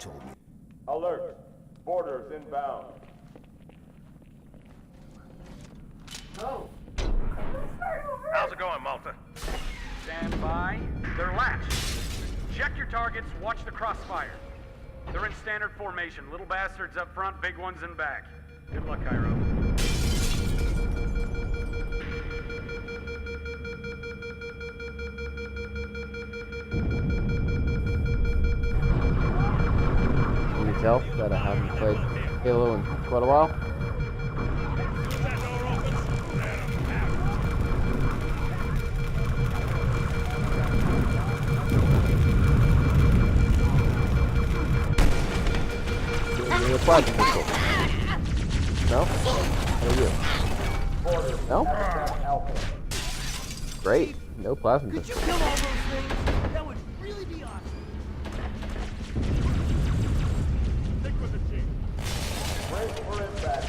told me. Alert! Boarders inbound. No. How's it going, Malta? Stand by. They're latched. Check your targets, watch the crossfire. They're in standard formation. Little bastards up front, big ones in back. Good luck, Cairo. Can you tell that I haven't played Halo in quite a while? Give me a plasma pistol. No? What are you? No? Great. No plasma Could you pistol. kill all those things? That would really be awesome. Stick with the chief. Brace for impact.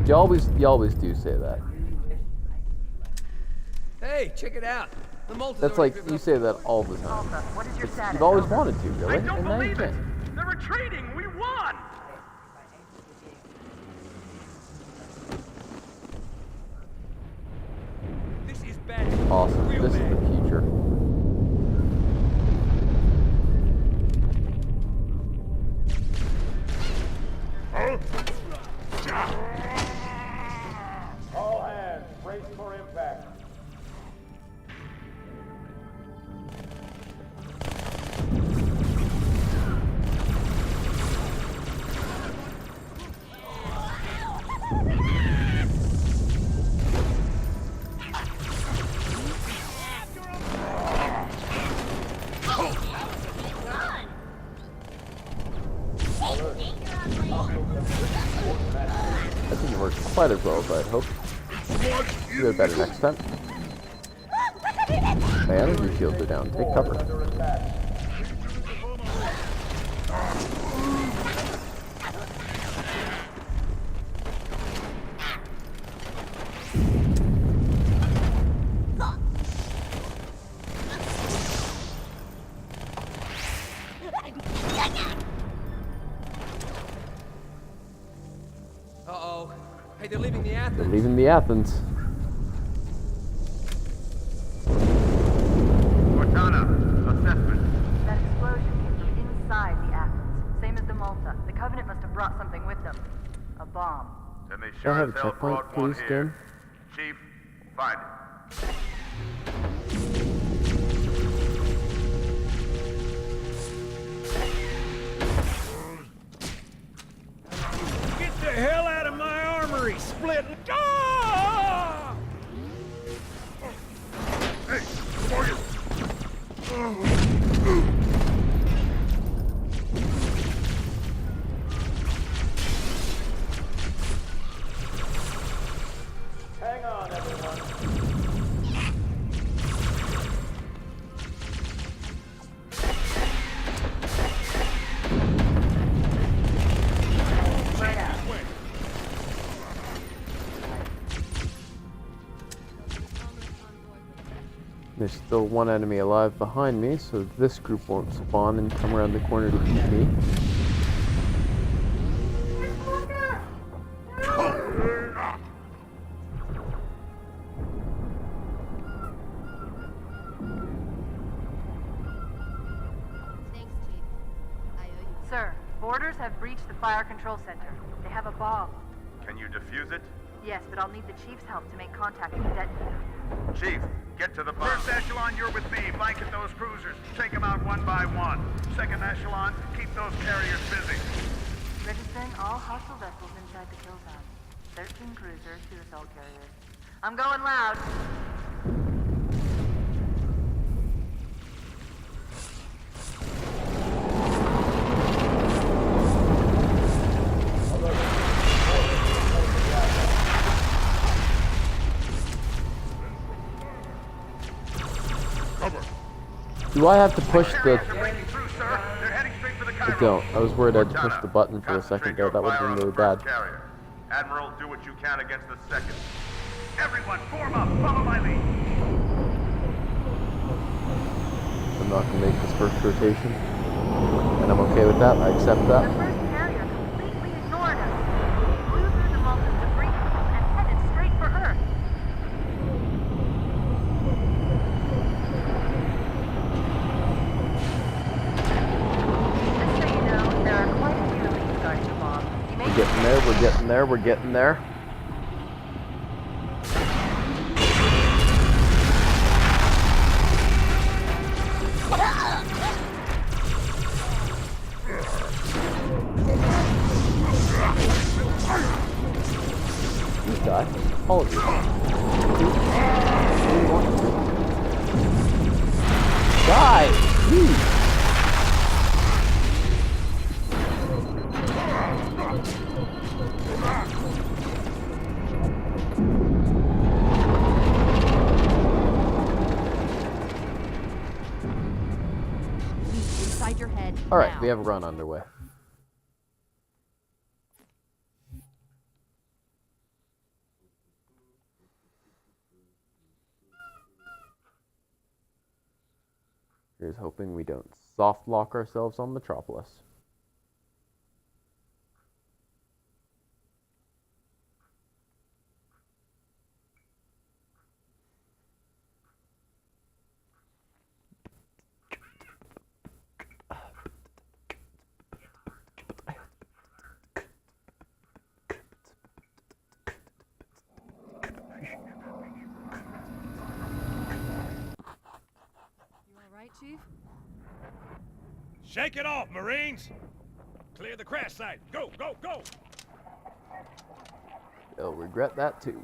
You always do say that. Hey, check it out. The Malta's That's already like, driven you up. say that all the time. Malta, what is your status? You've always wanted to, I really, don't and now you believe it! can. They're retreating! We won! This is bad. Awesome. Real This is bad. the future. All hands, brace for impact. That didn't work quite as well as I'd hoped. Do it better next time. My energy shields are down. Take cover. Under attack. Uh-oh. Hey, they're leaving the They're Athens. leaving the Athens. Cortana, assessment. That explosion came from inside the Athens. Same as the Malta. The Covenant must have brought something with them. A bomb. Then they Can I sure have as a hell checkpoint, brought one please, here. Jim? Chief, find it. Get the hell out of my armory, split! Ah! Hey, Morgan! Hang on, everyone. There's still one enemy alive behind me, so this group won't spawn and come around the corner to beat me. Thanks, Chief. I owe you. Sir, boarders have breached the fire control center. They have a bomb. Can you defuse it? Yes, but I'll need the Chief's help to make contact with the detonator. Chief, get to the bomb. First echelon, you're with me. Blanket those cruisers. Take them out one by one. Second echelon, keep those carriers busy. Registering all hostile vessels inside the kill zone. 13 cruisers, 2 assault carriers. I'm going loud. Do I have to push the... Carriers are breaking through, sir. They're heading straight for the I Cairo. don't. I was worried I had to push Cortana, the button for a second there. That would have been really bad. Carrier. Admiral, do what you can against the second. Everyone, form up. Follow my lead. I'm not going to make this first rotation. And I'm okay with that. I accept The that. first carrier completely ignored us. Flew through the Malta's debris field and headed straight for Earth. Just so you know, there are quite a few of these guards to bomb. You may We're getting there. We're getting there. We're getting there. You die. All of you. Die! Please! Inside your head. Alright, now. we have a run underway. Here's hoping we don't soft lock ourselves on Metropolis. You all right, Chief? Shake it off, Marines! Clear the crash site. Go, go, go! They'll regret that too.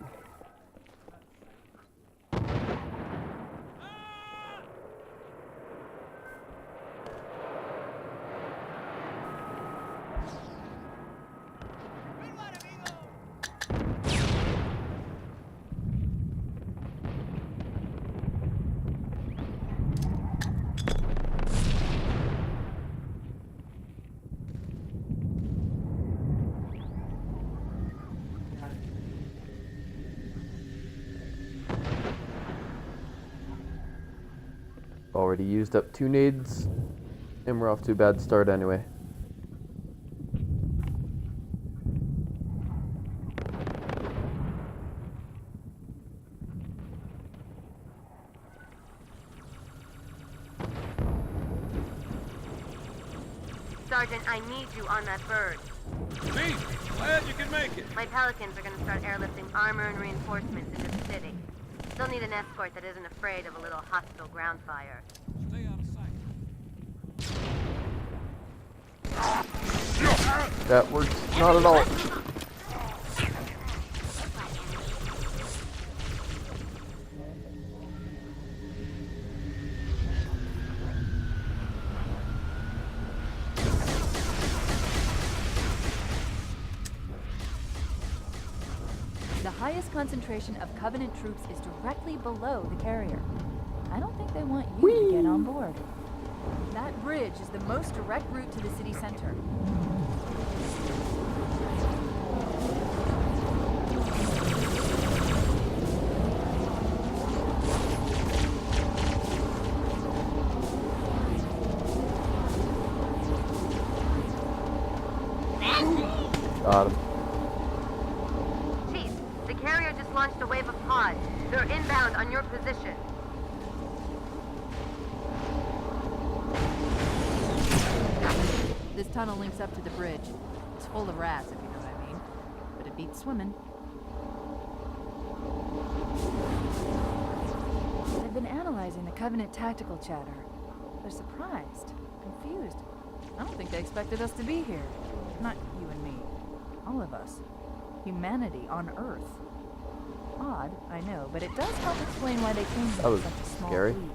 Already used up 2 nades, and we're off to a bad start anyway. Sergeant, I need you on that bird. Chief, glad you can make it. My Pelicans are going to start airlifting armor and reinforcements into the city. Still need an escort that isn't afraid of a little hostile ground fire. Stay out of sight. That works not at all. The highest concentration of Covenant troops is directly below the carrier. I don't think they want you to get on board. That bridge is the most direct route to the city center. Got him. Chief, the carrier just launched a wave of pods. They're inbound on your position. This tunnel links up to the bridge. It's full of rats, if you know what I mean. But it beats swimming. They've been analyzing the Covenant tactical chatter. They're surprised, confused. I don't think they expected us to be here. Not you and me. All of us. Humanity on Earth. Odd, I know, but it does help explain why they came here That was with such a small scary. fleet.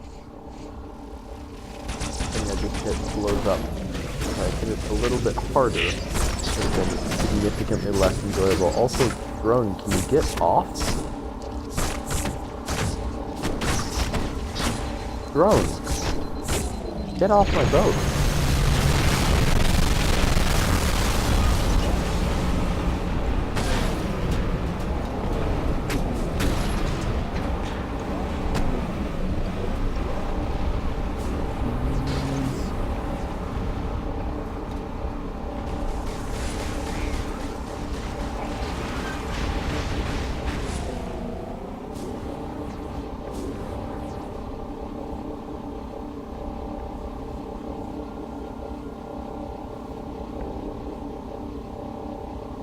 Thing I just hit blows up. If I hit it a little bit harder, it would have been significantly less enjoyable. Also, drone, can you get off? Drone. Get off my boat.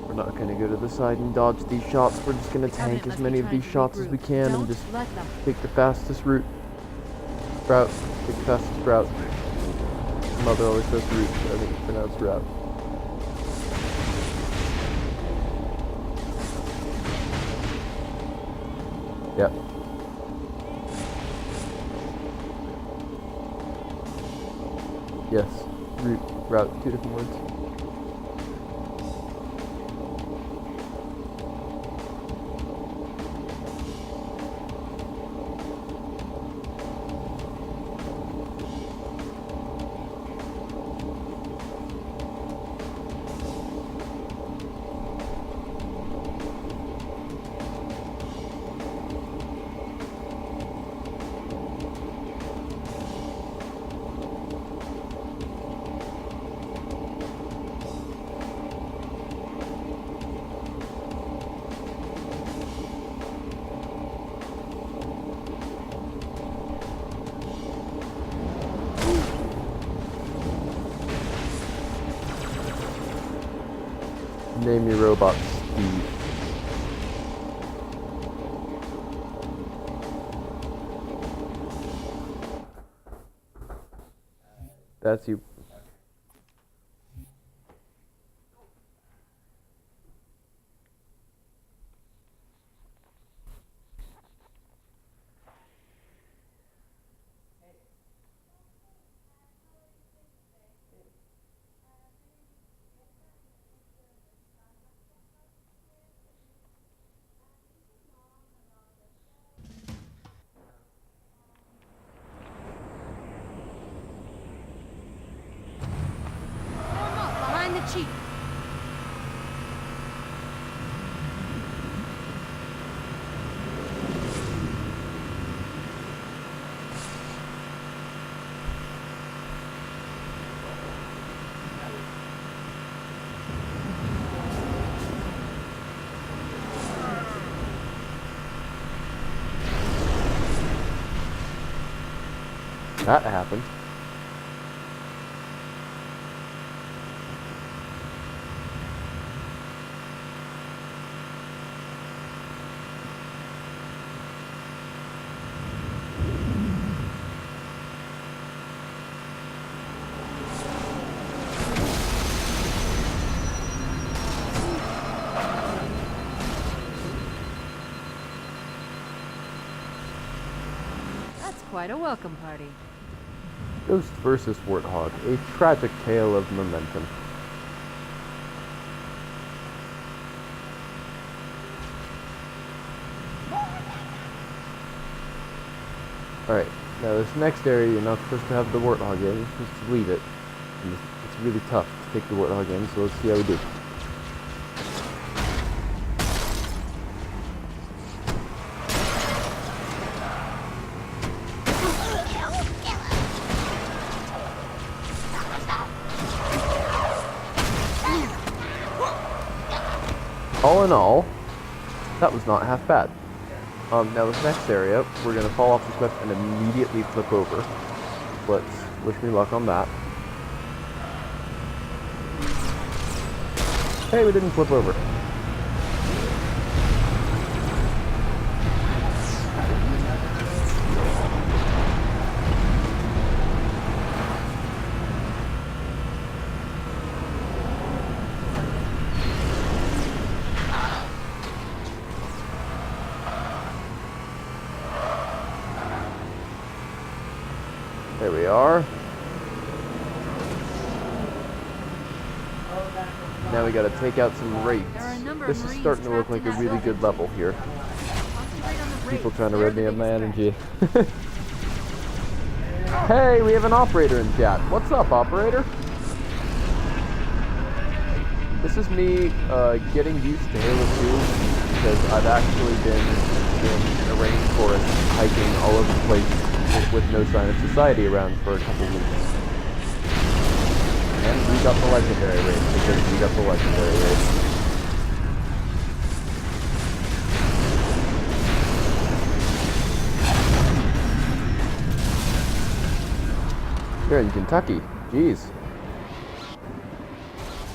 We're not gonna go to the side and dodge these shots. We're just gonna tank as many of these shots as we can and just take the fastest route. Route. Take the fastest route. Mother always says route, but I think it's pronounced route. Yep. Yes. Route. Two different words. Name your robot Steve. That's you. Behind the chief. That happened. That's quite a welcome party. Ghost versus Warthog, a tragic tale of momentum. Alright, now this next area you're not supposed to have the Warthog in, you're supposed to leave it. And it's really tough to take the Warthog in, so let's see how we do. All in all, that was not half bad. Now this next area, we're going to fall off the cliff and immediately flip over. Let's wish me luck on that. Hey, we didn't flip over. There we are. Now we gotta take out some raids. This is starting to look like a really good level here. People trying to rip me of my energy. Hey, we have an operator in chat. What's up, operator? This is me getting used to Halo 2 because I've actually been in a rainforest hiking all over the place with no sign of society around for a couple weeks. And we got the legendary race because we got the legendary race. You're in Kentucky. Jeez.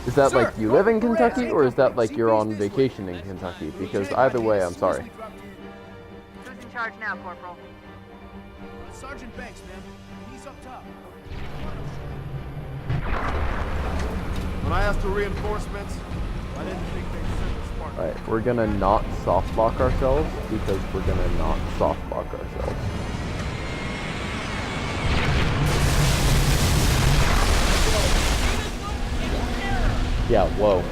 Is that like you live in Kentucky, or is that like you're on vacation in Kentucky? Because either way, I'm sorry. Who's in charge now, Corporal? Sergeant Banks, man. He's up top. When I asked for reinforcements, I didn't think they'd send a spark. Alright, we're gonna not soft lock ourselves because we're gonna not soft lock ourselves. Yeah, whoa.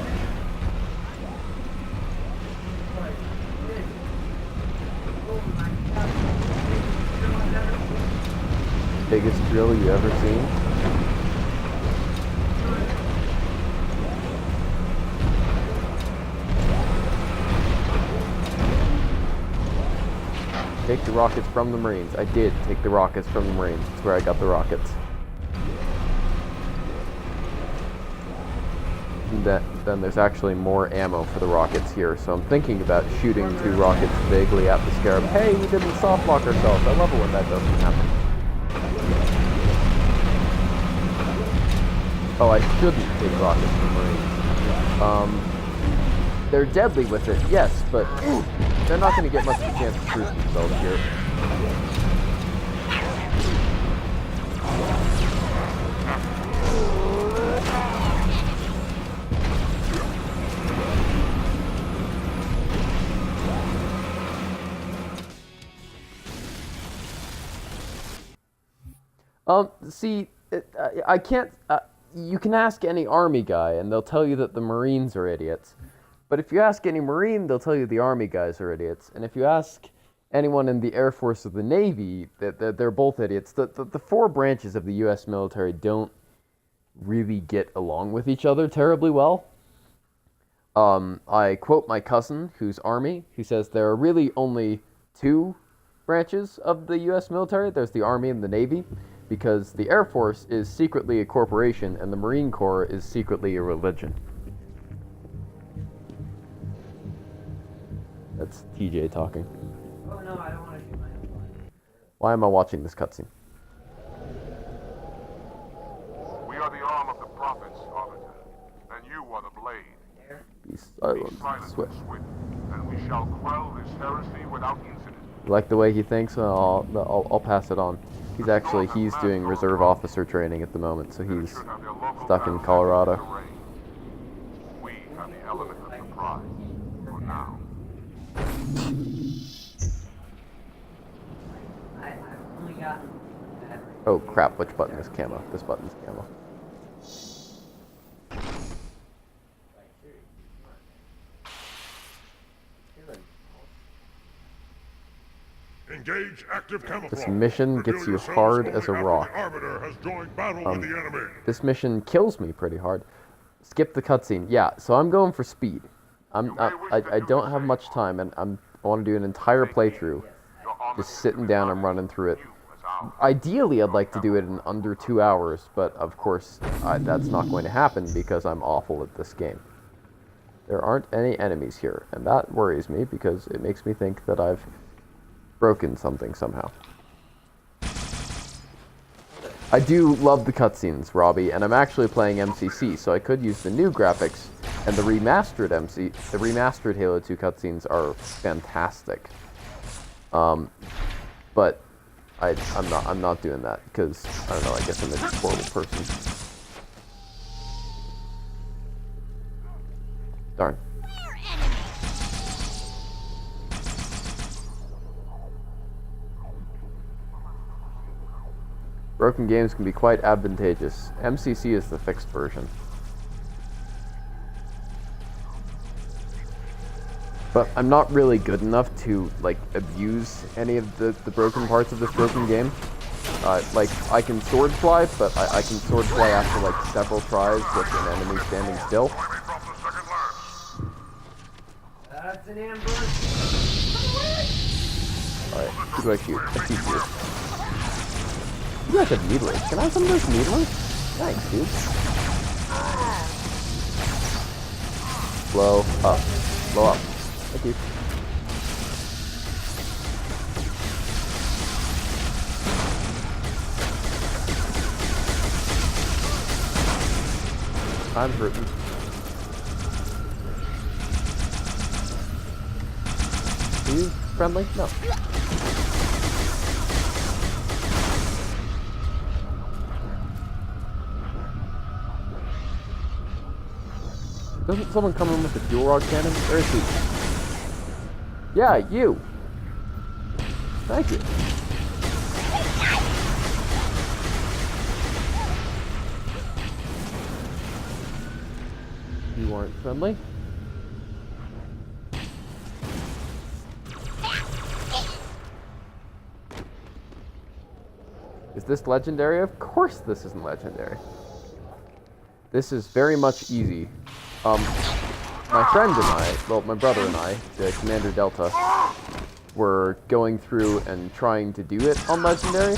Biggest drill you ever seen? Take the rockets from the Marines. I did take the rockets from the Marines. That's where I got the rockets. Then there's actually more ammo for the rockets here, so I'm thinking about shooting 2 rockets vaguely at the Scarab. Hey, we didn't soft lock ourselves. I love it when that doesn't happen. Oh, I shouldn't take rockets from Marines. They're deadly with it, yes, but they're not going to get much of a chance to prove themselves here. See, I can't, you can ask any Army guy and they'll tell you that the Marines are idiots. But if you ask any Marine, they'll tell you the Army guys are idiots. And if you ask anyone in the Air Force or the Navy, they're both idiots. The 4 branches of the U.S. military don't really get along with each other terribly well. I quote my cousin, who's Army, who says there are really only 2 branches of the U.S. military. There's the Army and the Navy, because the Air Force is secretly a corporation and the Marine Corps is secretly a religion. That's TJ talking. Oh no, I don't want to do my own line. Why am I watching this cutscene? We are the arm of the prophets, Arbiter, and you are the blade. Be Be silent, silent swift. and swift, and we shall quell this heresy without incident. You like the way he thinks? I'll pass it on. He's doing reserve officer training at the moment, so he's stuck in Colorado. We have the element of surprise for now. I've only gotten that. Oh crap, which button is camo? This button's camo. Engage active camouflage. This mission gets you hard as a rock. Arbiter has joined battle with the enemy. This mission kills me pretty hard. Skip the cutscene. Yeah, so I'm going for speed. I don't have much time, and I want to do an entire playthrough, just sitting down and running through it. Ideally, I'd like to do it in under 2 hours, but of course, that's not going to happen because I'm awful at this game. There aren't any enemies here, and that worries me because it makes me think that I've broken something somehow. I do love the cutscenes, Robbie, and I'm actually playing MCC, so I could use the new graphics, and the remastered Halo 2 cutscenes are fantastic. But I'm not doing that because I don't know. I guess I'm a horrible person. Darn. Broken games can be quite advantageous. MCC is the fixed version. But I'm not really good enough to, like, abuse any of the broken parts of this broken game. Like, I can sword fly, but I can sword fly after, like, several tries with an enemy standing still. That's an ambush. Alright, who do I shoot? I shoot you. You guys have needlers. Can I have some of those needlers? Thanks, dude. Blow up. Blow up. Thank you. I'm hurting. Are you friendly? No. Doesn't someone come in with a fuel rod cannon? Where is he? Yeah, you! Thank you. You aren't friendly. Is this legendary? Of course this isn't legendary. This is very much easy. My friend and I, well, my brother and I, the CommanderDelta, were going through and trying to do it on legendary,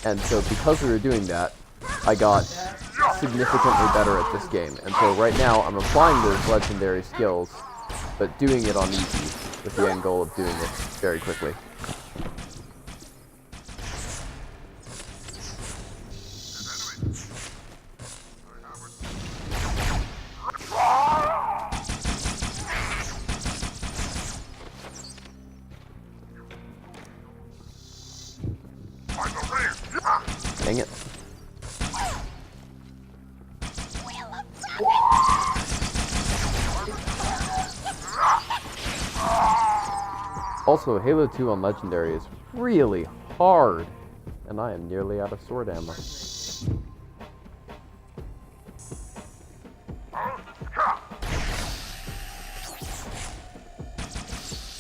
and so because we were doing that, I got significantly better at this game. And so right now, I'm applying those legendary skills, but doing it on easy, with the end goal of doing it very quickly. Dang it. Also, Halo 2 on Legendary is really hard, and I am nearly out of sword ammo.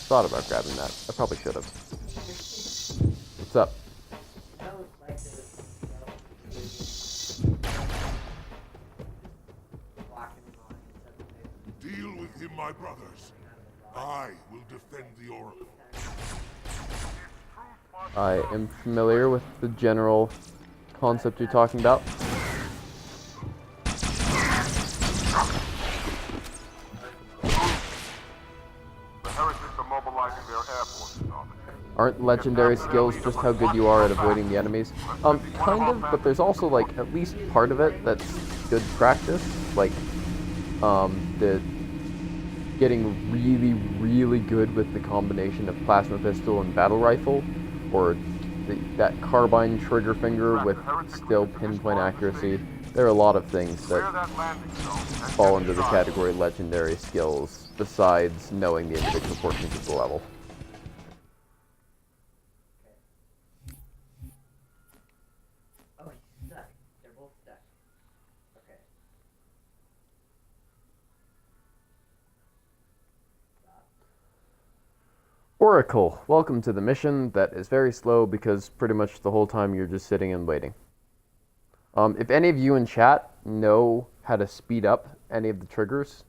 Thought about grabbing that. I probably should have. What's up? Deal with him, my brothers. I will defend the Oracle. I am familiar with the general concept you're talking about. Aren't legendary skills just how good you are at avoiding the enemies? Kind of, but there's also, like, at least part of it that's good practice. Like, the getting really, really good with the combination of plasma pistol and battle rifle, or that carbine trigger finger with still pinpoint accuracy. There are a lot of things that fall into the category of legendary skills, besides knowing the individual portions of the level. Oh, he's stuck. They're both stuck. Okay. Oracle, welcome to the mission that is very slow because pretty much the whole time you're just sitting and waiting. If any of you in chat know how to speed up any of the triggers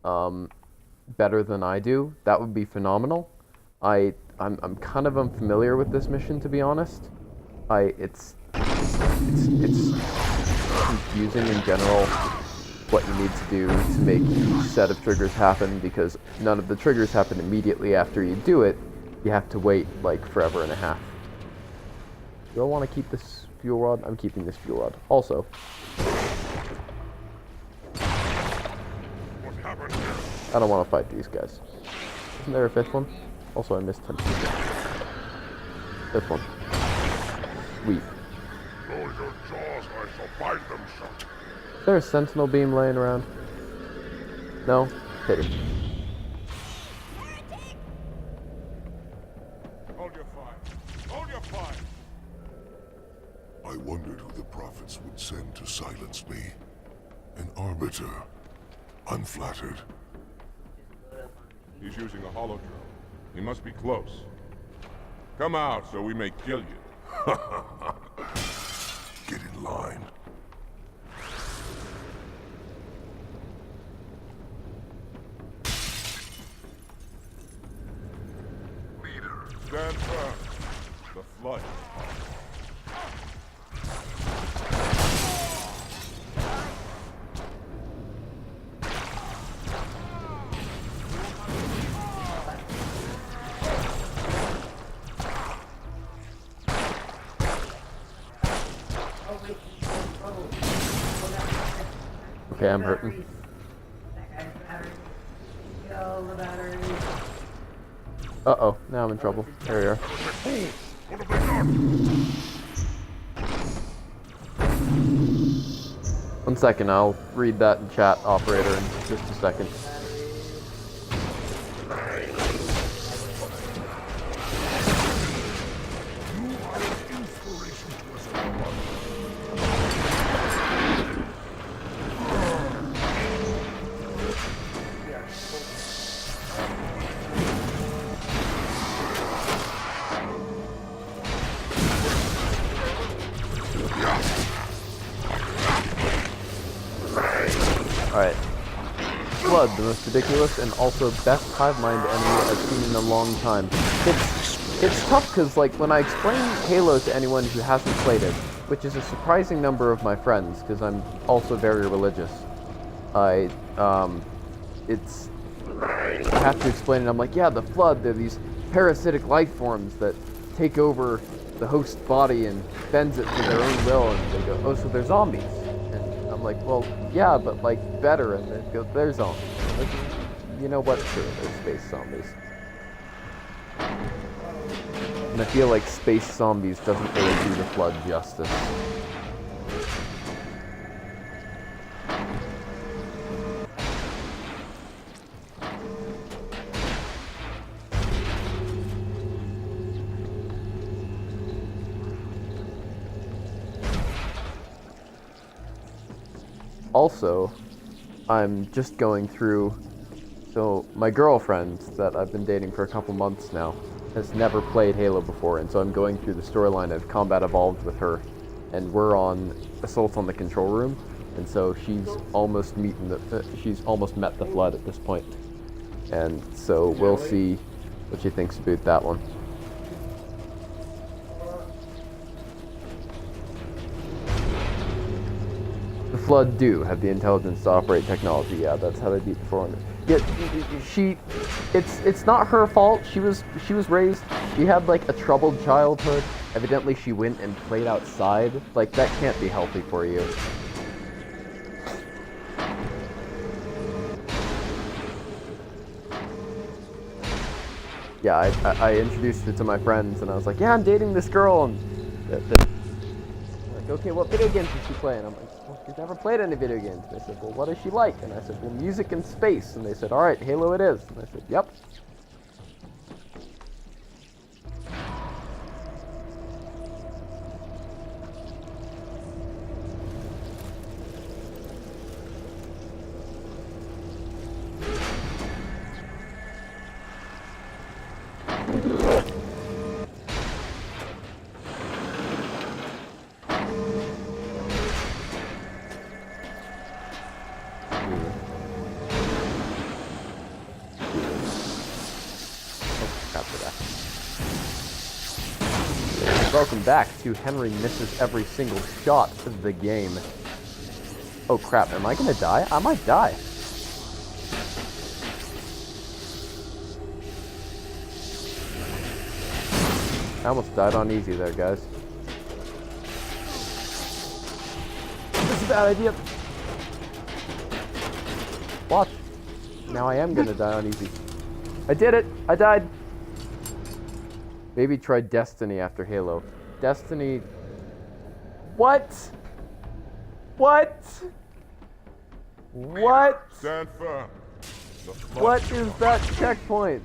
better than I do, that would be phenomenal. I'm kind of unfamiliar with this mission, to be honest. It's confusing in general what you need to do to make each set of triggers happen, because none of the triggers happen immediately after you do it. You have to wait like forever and a half. Do I want to keep this fuel rod? I'm keeping this fuel rod. Also, I don't want to fight these guys. Isn't there a fifth one? Also, I missed him. Fifth one. Sweet. Close your jaws, I shall bite them shut. Is there a sentinel beam laying around? No? Pity. Hold your fire. Hold your fire. I wondered who the prophets would send to silence me. An arbiter. Unflattered. He's using a hollow drone. He must be close. Come out so we may kill you. Get in line. Leader, stand firm. The flood. Okay, I'm hurting. That guy's battery. Kill the battery. Uh-oh, now I'm in trouble. There we are. What have they done? 1 second, I'll read that in chat, operator, in just a second. Alright. Flood, the most ridiculous and also best hive mind enemy I've seen in a long time. It's tough because, like, when I explain Halo to anyone who hasn't played it, which is a surprising number of my friends, because I'm also very religious, I have to explain it. I'm like, yeah, the Flood, they're these parasitic life forms that take over the host body and bends it to their own will, and they go, oh, so they're zombies. And I'm like, well, yeah, but, like, better, and they go, they're zombies. Like, you know what? Sure, they're space zombies. And I feel like space zombies doesn't really do the Flood justice. Also, I'm just going through, so my girlfriend that I've been dating for a couple months now has never played Halo before, and so I'm going through the storyline of Combat Evolved with her, and we're on Assault on the Control Room, and so she's almost met the Flood at this point, and so we'll see what she thinks about that one. The Flood do have the intelligence to operate technology. Yeah, that's how they beat the 400. Yeah, it's not her fault. She was raised. She had like a troubled childhood. Evidently, she went and played outside. Like that can't be healthy for you. Yeah, I introduced her to my friends, and I was like, yeah, I'm dating this girl, and like, okay, what video games does she play? And I'm like, well, she's never played any video games. And they said, well, what does she like? And I said, well, music and space. And they said, all right, Halo it is. And I said, yep. Welcome back to Henry Misses Every Single Shot of the game. Oh crap, am I gonna die? I might die. I almost died on easy there, guys. This is a bad idea. Watch. Now I am gonna die on easy. I did it! I died! Maybe try Destiny after Halo. Destiny... What? What? What? Stand firm. What is that checkpoint?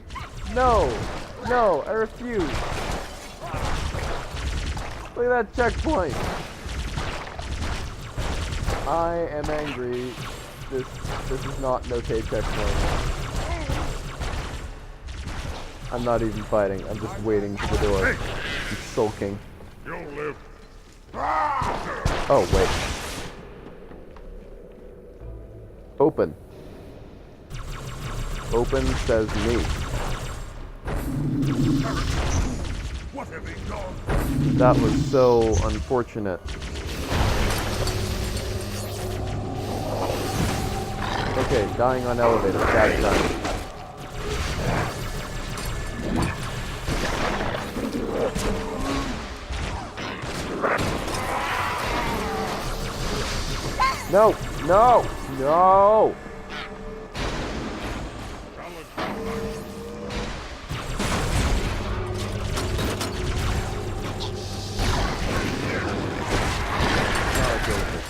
No! No, I refuse. Look at that checkpoint. I am angry. This is not an okay checkpoint. I'm not even fighting. I'm just waiting for the door. I'm sulking. You'll live. Oh, wait. Open. Open says me. What have they done? That was so unfortunate. Okay, dying on elevator. Bad time. No! No! No!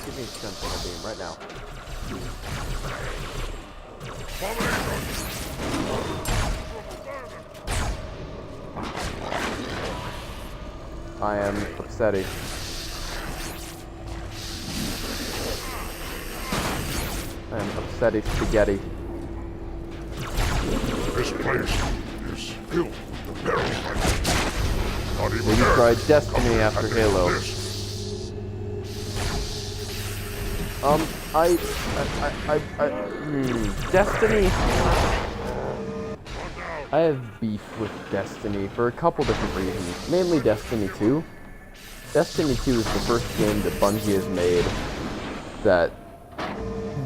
Give me strength on the beam right now. I am upsetty. I am upsetty spaghetti. This place is filled with the perils. Not even Maybe Earth try could Destiny come after back Halo. this. Destiny. I have beef with Destiny for a couple different reasons. Mainly Destiny 2. Destiny 2 is the first game that Bungie has made that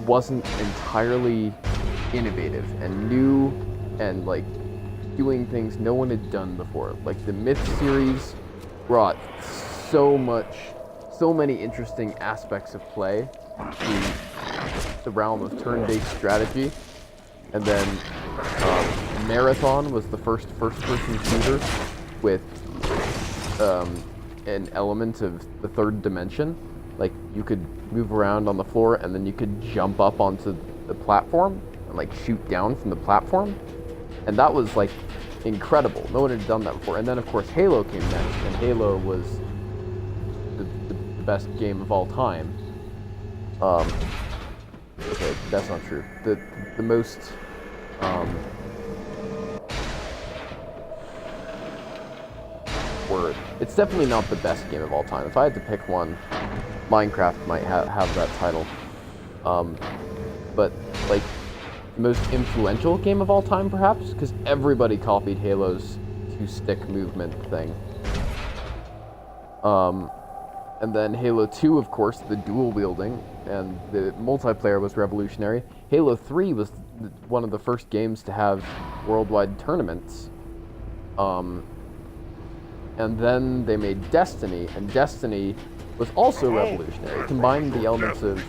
wasn't entirely innovative and new and like doing things no one had done before. Like the Myth series brought so many interesting aspects of play to the realm of turn-based strategy. And then Marathon was the first-person shooter with an element of the third dimension. Like you could move around on the floor and then you could jump up onto the platform and like shoot down from the platform. And that was like incredible. No one had done that before. And then of course Halo came next, and Halo was the best game of all time. Okay, that's not true. The most word. It's definitely not the best game of all time. If I had to pick one, Minecraft might have that title. But like the most influential game of all time, perhaps, because everybody copied Halo's two-stick movement thing. And then Halo 2, of course, the dual wielding, and the multiplayer was revolutionary. Halo 3 was one of the first games to have worldwide tournaments. And then they made Destiny, and Destiny was also revolutionary. It combined the elements of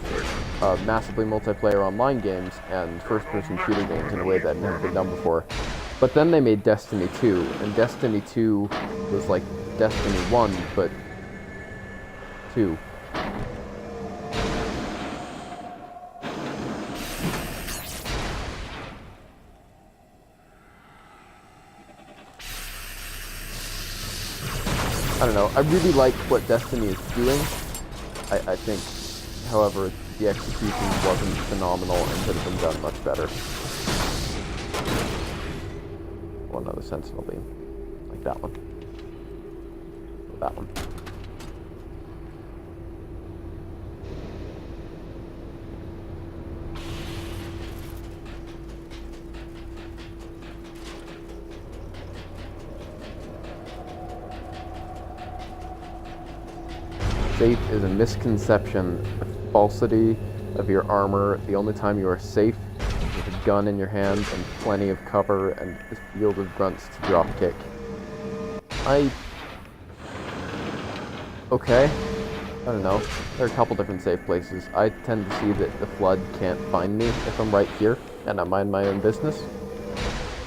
massively multiplayer online games and first-person shooter games in a way that had never been done before. But then they made Destiny 2, and Destiny 2 was like Destiny 1, but 2. I don't know, I really like what Destiny is doing. I think, however, the execution wasn't phenomenal and could have been done much better. Oh, another Sentinel beam. Like that one. That one. Safe is a misconception, a falsity of your armor. The only time you are safe is with a gun in your hand and plenty of cover and a field of grunts to drop kick. Okay. I don't know. There are a couple different safe places. I tend to see that the Flood can't find me if I'm right here and I mind my own business.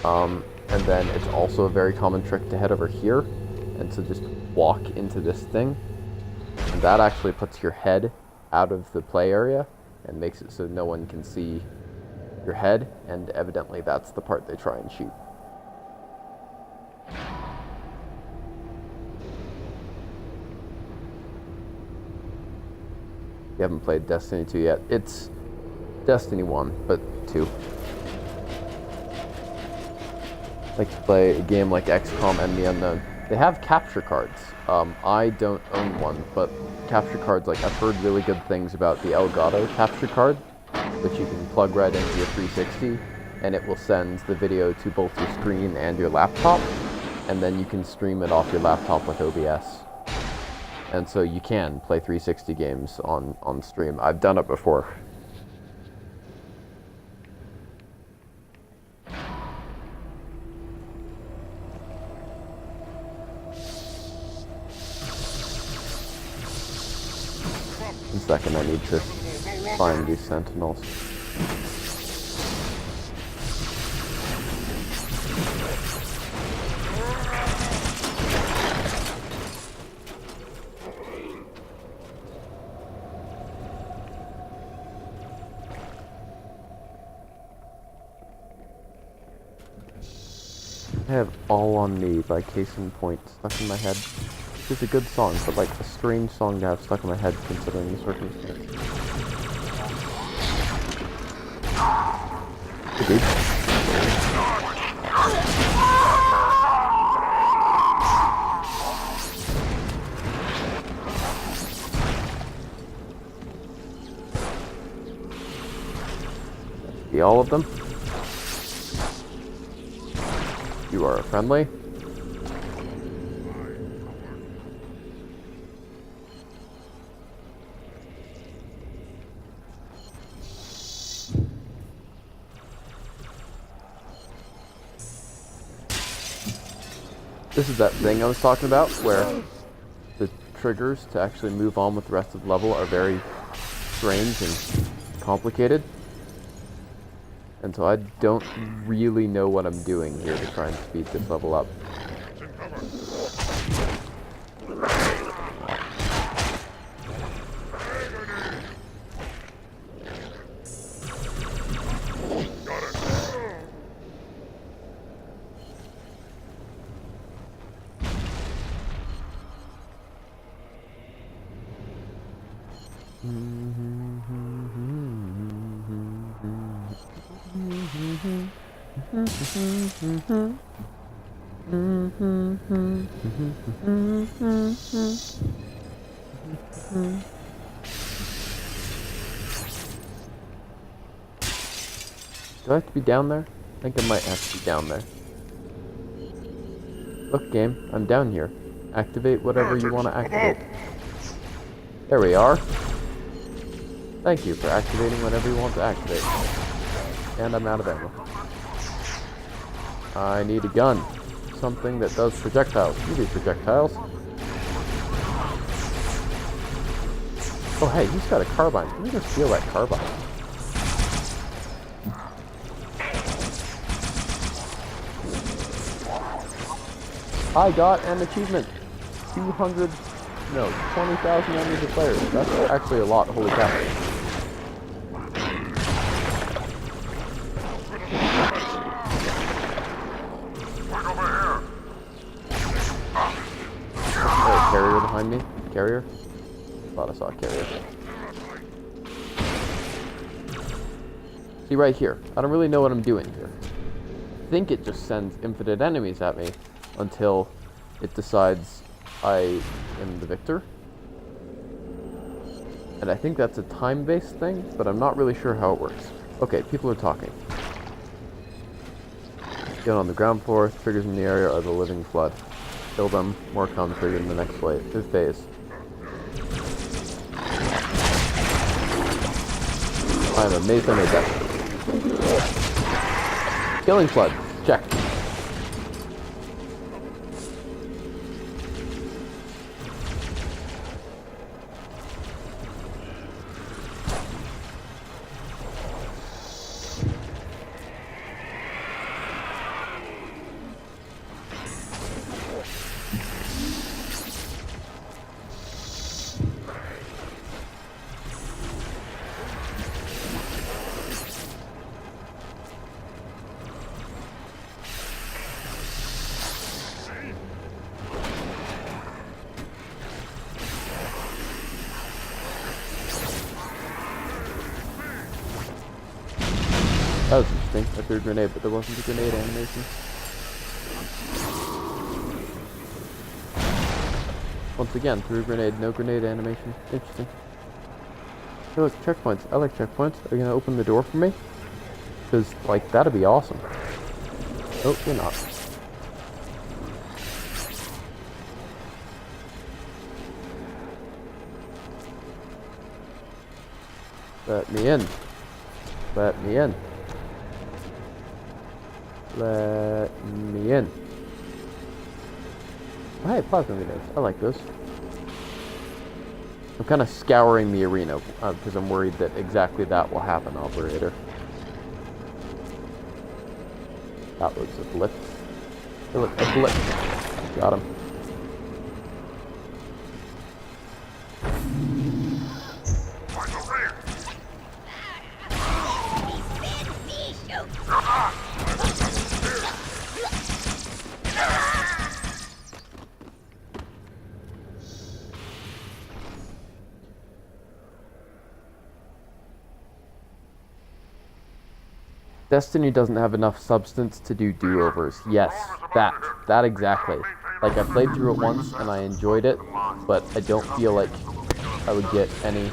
And then it's also a very common trick to head over here and to just walk into this thing. And that actually puts your head out of the play area and makes it so no one can see your head, and evidently that's the part they try and shoot. You haven't played Destiny 2 yet. It's Destiny 1, but 2. Like to play a game like XCOM and the Unknown. They have capture cards. I don't own one, but capture cards, like, I've heard really good things about the Elgato capture card, which you can plug right into your 360, and it will send the video to both your screen and your laptop, and then you can stream it off your laptop with OBS. And so you can play 360 games on stream. I've done it before. One second, I need to find these sentinels. I have All On Me by Case in Point stuck in my head. It's a good song, but like a strange song to have stuck in my head considering the circumstances. Hey, dude. See all of them? You are friendly. This is that thing I was talking about, where the triggers to actually move on with the rest of the level are very strange and complicated. And so I don't really know what I'm doing here to try and speed this level up. Do I have to be down there? I think I might have to be down there. Look, game, I'm down here. Activate whatever you want to activate. There we are. Thank you for activating whatever you want to activate. And I'm out of ammo. I need a gun. Something that does projectiles. You do projectiles. Oh hey, he's got a carbine. Let me just steal that carbine. I got an achievement. 20,000 enemies of players. That's actually a lot, holy cow. Oh, carrier behind me. Carrier? Thought I saw a carrier. See, right here. I don't really know what I'm doing here. I think it just sends infinite enemies at me until it decides I am the victor. And I think that's a time-based thing, but I'm not really sure how it works. Okay, people are talking. Get on the ground floor. Triggers in the area are the living flood. Kill them. More come. Trigger in the next phase. I'm amazed I made that. Killing flood. Check. That was interesting. I threw a grenade, but there wasn't a grenade animation. Once again, threw a grenade, no grenade animation. Interesting. Hey, look, checkpoints. I like checkpoints. Are you gonna open the door for me? Because, like, that'd be awesome. Oh, you're not. Let me in. Let me in. Let me in. Oh, hey, plasma grenades. I like those. I'm kind of scouring the arena because I'm worried that exactly that will happen, operator. That was a blitz. Oh, look, a blitz. Got him. Destiny doesn't have enough substance to do do-overs. Yes, that exactly. Like, I played through it once and I enjoyed it, but I don't feel like I would get any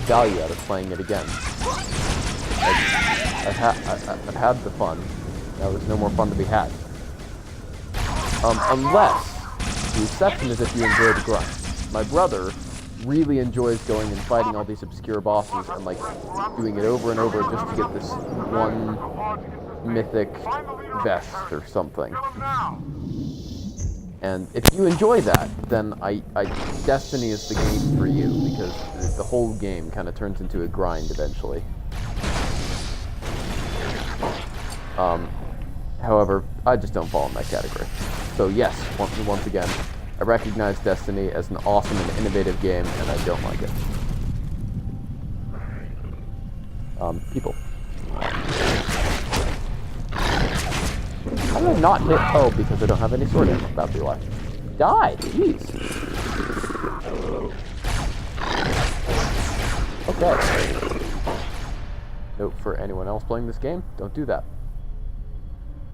value out of playing it again. Like, I've had the fun. Now there's no more fun to be had. Unless the exception is if you enjoy the grind. My brother really enjoys going and fighting all these obscure bosses and like doing it over and over just to get this one mythic vest or something. And if you enjoy that, then Destiny is the game for you, because the whole game kind of turns into a grind eventually. However, I just don't fall in that category. So yes, once again, I recognize Destiny as an awesome and innovative game, and I don't like it. People. How did I not hit? Oh, because I don't have any sword ammo. That'd be why. Die! Jeez! Okay. Note for anyone else playing this game, don't do that.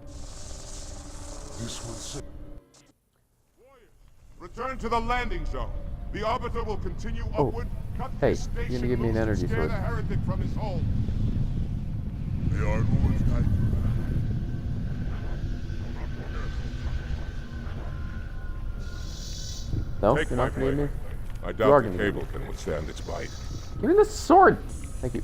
This will save. Return to the landing zone. The Arbiter will continue upward. Cut hey, this you're station gonna give me an loose and energy scare source. the heretic from his hole. May our Lord guide you. No, Take you're my not gonna give me? blade. I You are doubt the gonna give me. cable can withstand its bite. Give me the sword! Thank you.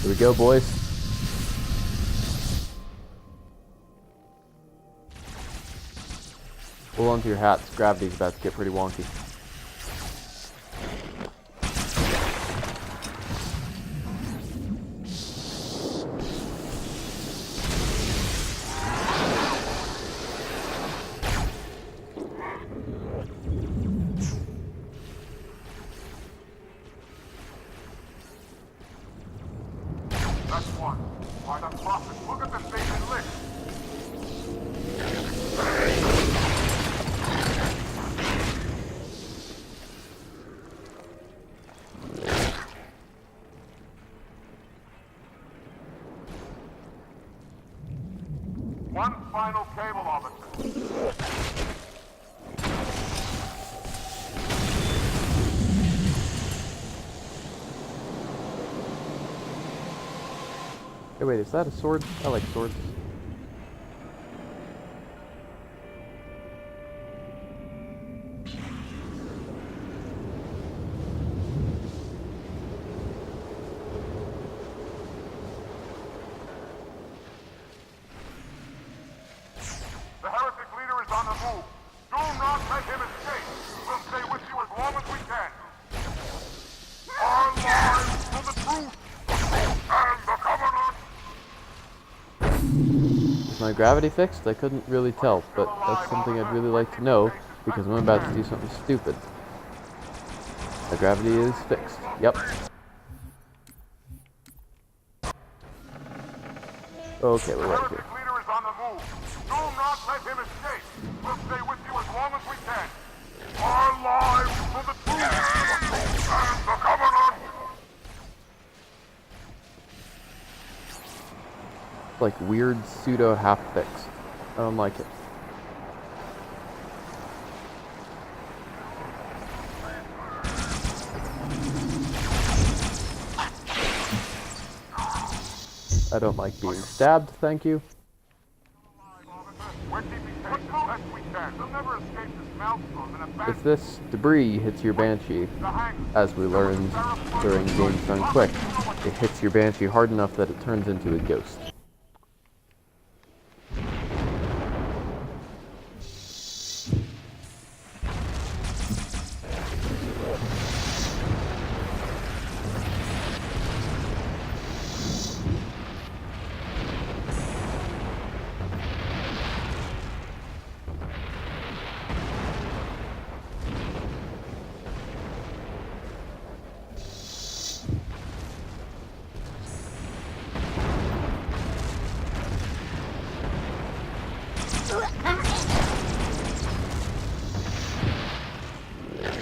Here we go, boys. Hold on to your hats. Gravity's about to get pretty wonky. That's one. By the prophet, look at the station list. One final cable, officer. Hey, wait, is that a sword? I like swords. The heretic leader is on the move. Do not let him escape. We'll stay with you as long as we can. Our lives for the truth and the Covenant! my gravity fixed? I couldn't really tell, but that's something I'd really like to know, because I'm about to do something stupid. My gravity is fixed. Yep. Okay, we're right here. Leader is on the move. Do not let him escape. We'll stay with you as long as we can. Our lives for the truth and the Covenant! Like weird pseudo half fix. I don't like it. I don't like being stabbed, thank you. We're keeping pace as best we can. They'll never escape this maelstrom and If this debris hits your Banshee, as we learned during Games Done Quick, it hits your Banshee hard enough that it turns into a ghost.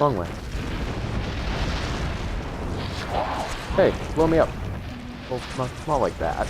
Wrong way. Hey, blow me up. Well, not like that.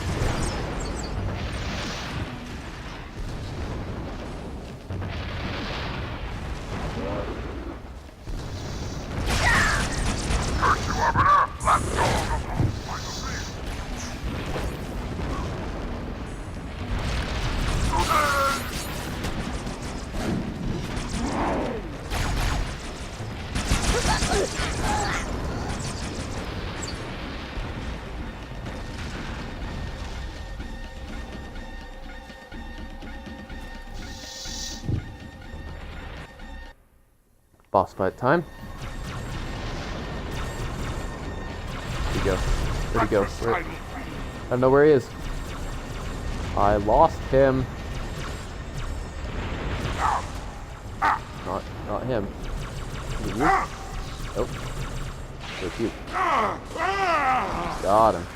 Boss fight time. Where'd he go? Where'd he go? Where? I don't know where he is. I lost him. Not him. Is it you? Nope. It's you. Got him.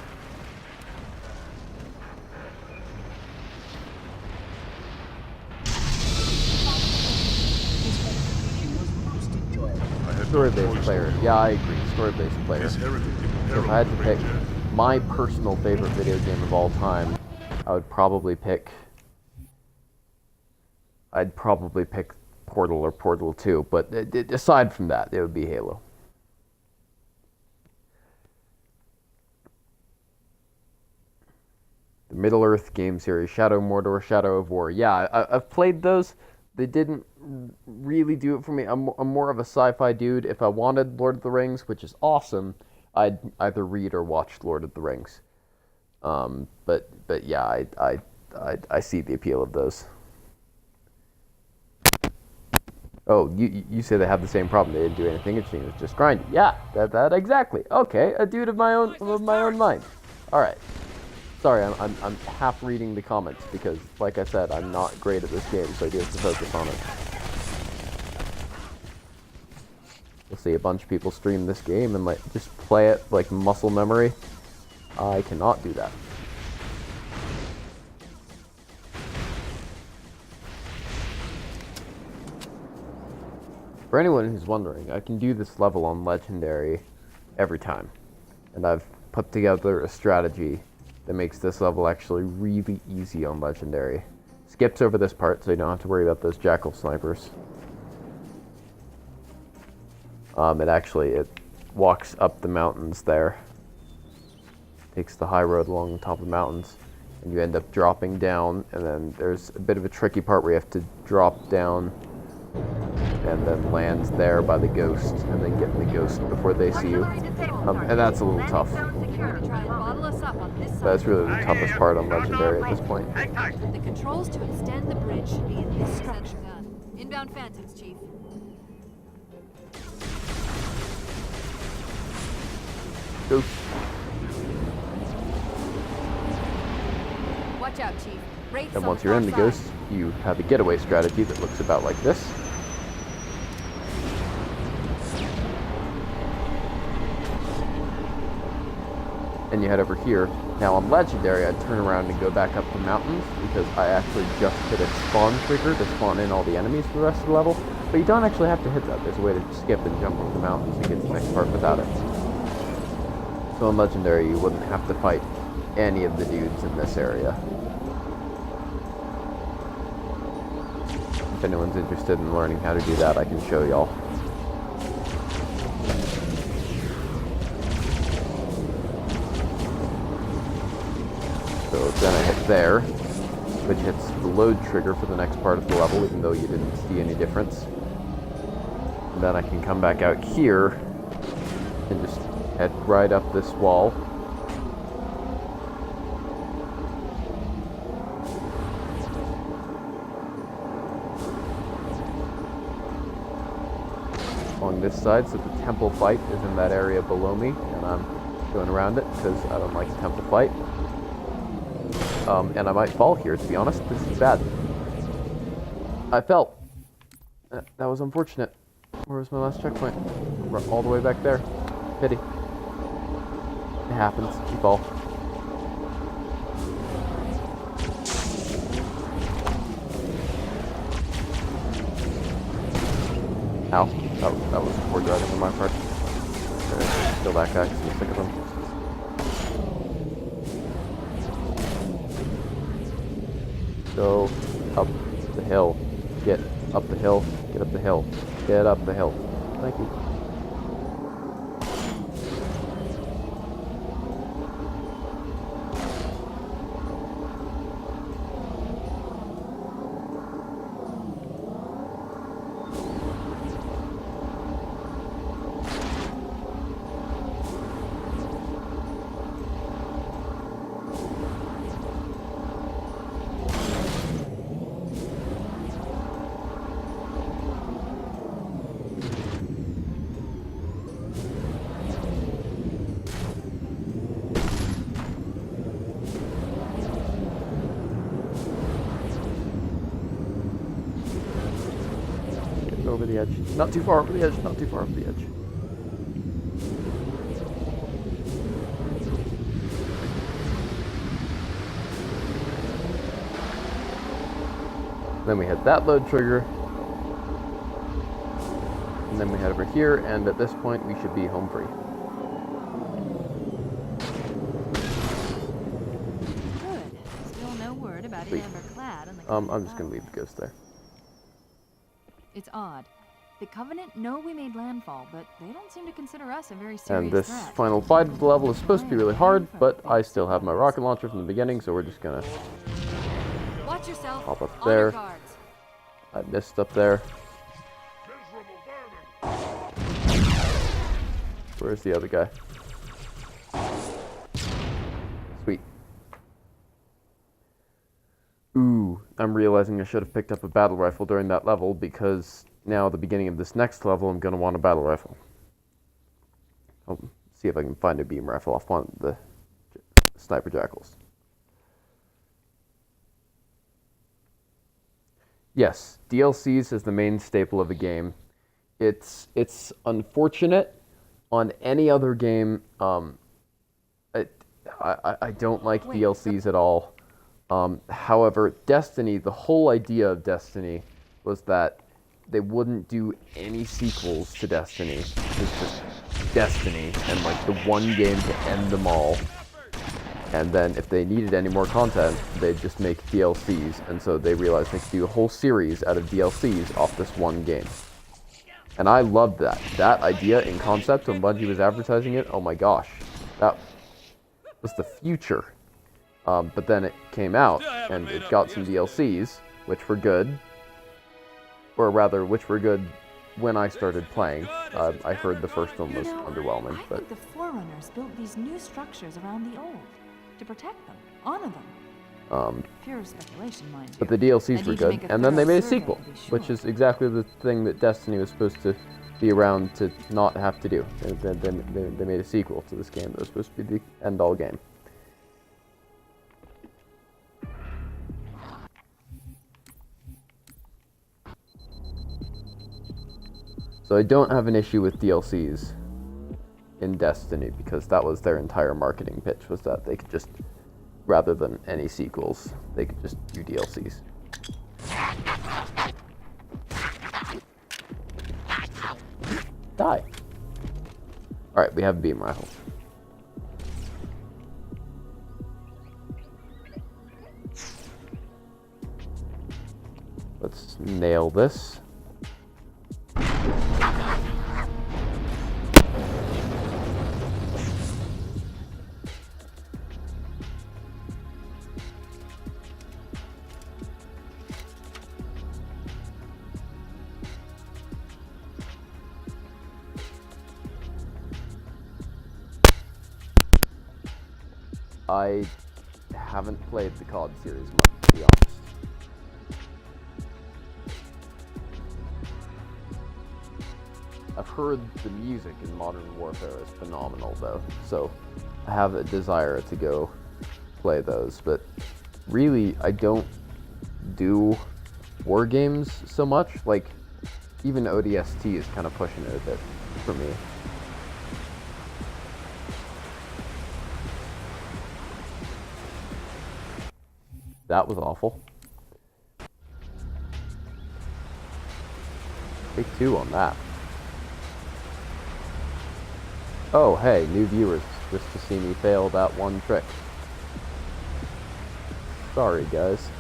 Story-based player. Yeah, I agree. Story-based player. If I had to pick my personal favorite video game of all time, I would probably pick... I'd probably pick Portal or Portal 2, but aside from that, it would be Halo. The Middle-earth game series, Shadow Mordor, Shadow of War. Yeah, I've played those. They didn't really do it for me. I'm more of a sci-fi dude. If I wanted Lord of the Rings, which is awesome, I'd either read or watch Lord of the Rings. But yeah, I see the appeal of those. Oh, you say they have the same problem. They didn't do anything interesting. It was just grinding. Yeah, that exactly. Okay, a dude of my own mind. All right. Sorry, I'm half reading the comments because, like I said, I'm not great at this game, so I do have to focus on it. You'll see a bunch of people stream this game and like just play it like muscle memory. I cannot do that. For anyone who's wondering, I can do this level on Legendary every time, and I've put together a strategy that makes this level actually really easy on Legendary. Skips over this part so you don't have to worry about those jackal snipers. It walks up the mountains there. Takes the high road along the top of the mountains, and you end up dropping down, and then there's a bit of a tricky part where you have to drop down and then land there by the ghost, and then get in the ghost before they see you. And that's a little tough. That's really the toughest part on Legendary at this point. The controls to extend the bridge should be in this structure. Inbound Phantoms, Chief. Ghost. Watch out, Chief. Rates Then on once the you're far in the side. Ghost, you have a getaway strategy that looks about like this. And you head over here. Now on Legendary, I'd turn around and go back up the mountains because I actually just hit a spawn trigger to spawn in all the enemies for the rest of the level. But you don't actually have to hit that. There's a way to skip and jump over the mountains and get to the next part without it. So on Legendary, you wouldn't have to fight any of the dudes in this area. If anyone's interested in learning how to do that, I can show y'all. So then I hit there, which hits the load trigger for the next part of the level, even though you didn't see any difference. And then I can come back out here and just head right up this wall. Along this side, so the temple fight is in that area below me, and I'm going around it because I don't like the temple fight. And I might fall here, to be honest. This is bad. I fell. That was unfortunate. Where was my last checkpoint? All the way back there. Pity. It happens. You fall. Ow. That was poor driving on my part. Kill that guy because I'm sick of him. Go up the hill. Get up the hill. Get up the hill. Get up the hill. Thank you. Over the edge. Not too far over the edge, not too far over the edge. Then we hit that load trigger. And then we head over here, and at this point we should be home free. Good. Still no word about Sweet. Amber Clad on the I'm just gonna leave the ghost there. It's odd. The Covenant know we made landfall, but they don't seem to consider us a very serious And this threat. final fight of the level is supposed to be really hard, but I still have my rocket launcher from the beginning, so we're just gonna Watch yourself. pop up On your there. guards. I missed up there. Where's the other guy? Sweet. Ooh, I'm realizing I should have picked up a battle rifle during that level because now at the beginning of this next level I'm going to want a battle rifle. I'll see if I can find a beam rifle off one of the sniper jackals. Yes, DLCs is the main staple of a game. It's unfortunate. On any other game, I don't like DLCs at all. However, Destiny, the whole idea of Destiny was that they wouldn't do any sequels to Destiny. It's just Destiny and like the one game to end them all. And then if they needed any more content, they'd just make DLCs. And so they realized they could do a whole series out of DLCs off this one game. And I loved that. That idea in concept when Bungie was advertising it, oh my gosh. That was the future. But then it came out, and it got some DLCs, which were good. Or rather, which were good when I started playing. I heard the first one was underwhelming, I but think the Forerunners built these new structures around the old to protect them, honor them. Pure speculation, mind you. but the DLCs I'd were need to good, make a and then they thorough made a survey sequel, to be sure. which is exactly the thing that Destiny was supposed to be around to not have to do. They made a sequel to this game that was supposed to be the end-all game. So I don't have an issue with DLCs in Destiny, because that was their entire marketing pitch, was that they could just, rather than any sequels, they could just do DLCs. Die. Alright, we have a beam rifle. Let's nail this. I haven't played the COD series much, to be honest. I've heard the music in Modern Warfare is phenomenal, though, so I have a desire to go play those, but really, I don't do war games so much. Like, even ODST is kind of pushing it a bit for me. That was awful. Take 2 on that. Oh, hey, new viewers, just to see me fail that one trick. Sorry, guys.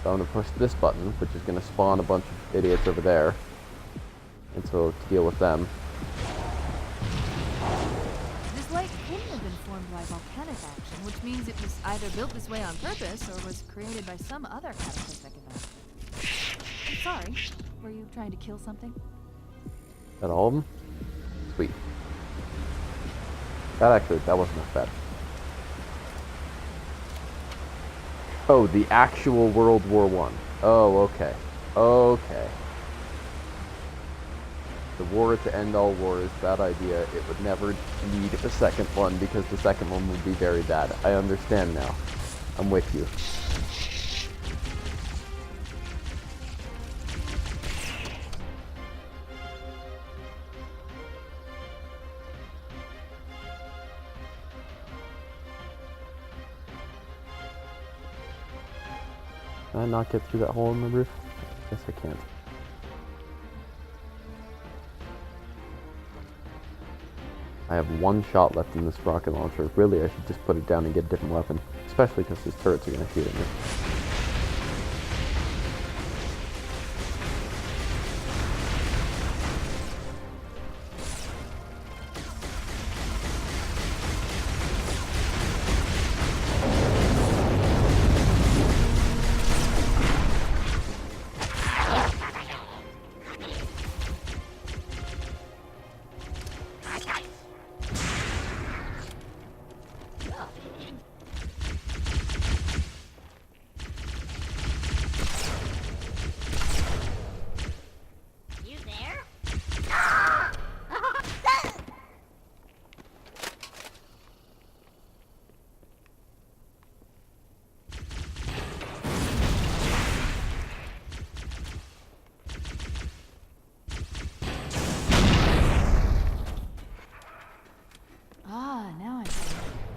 So I'm gonna push this button, which is gonna spawn a bunch of idiots over there. And so, to deal with them. This lake couldn't have been formed by volcanic action, which means it was either built this way on purpose or was created by some other cataclysmic event. I'm sorry, were you trying to kill something? Is that all of them? Sweet. That wasn't that bad. Oh, the actual World War I. Oh, okay. Okay. The war to end all wars, bad idea. It would never need a second one because the second one would be very bad. I understand now. I'm with you. Can I not get through that hole in the roof? Guess I can't. I have 1 shot left in this rocket launcher. Really, I should just put it down and get a different weapon. Especially because these turrets are going to shoot at me.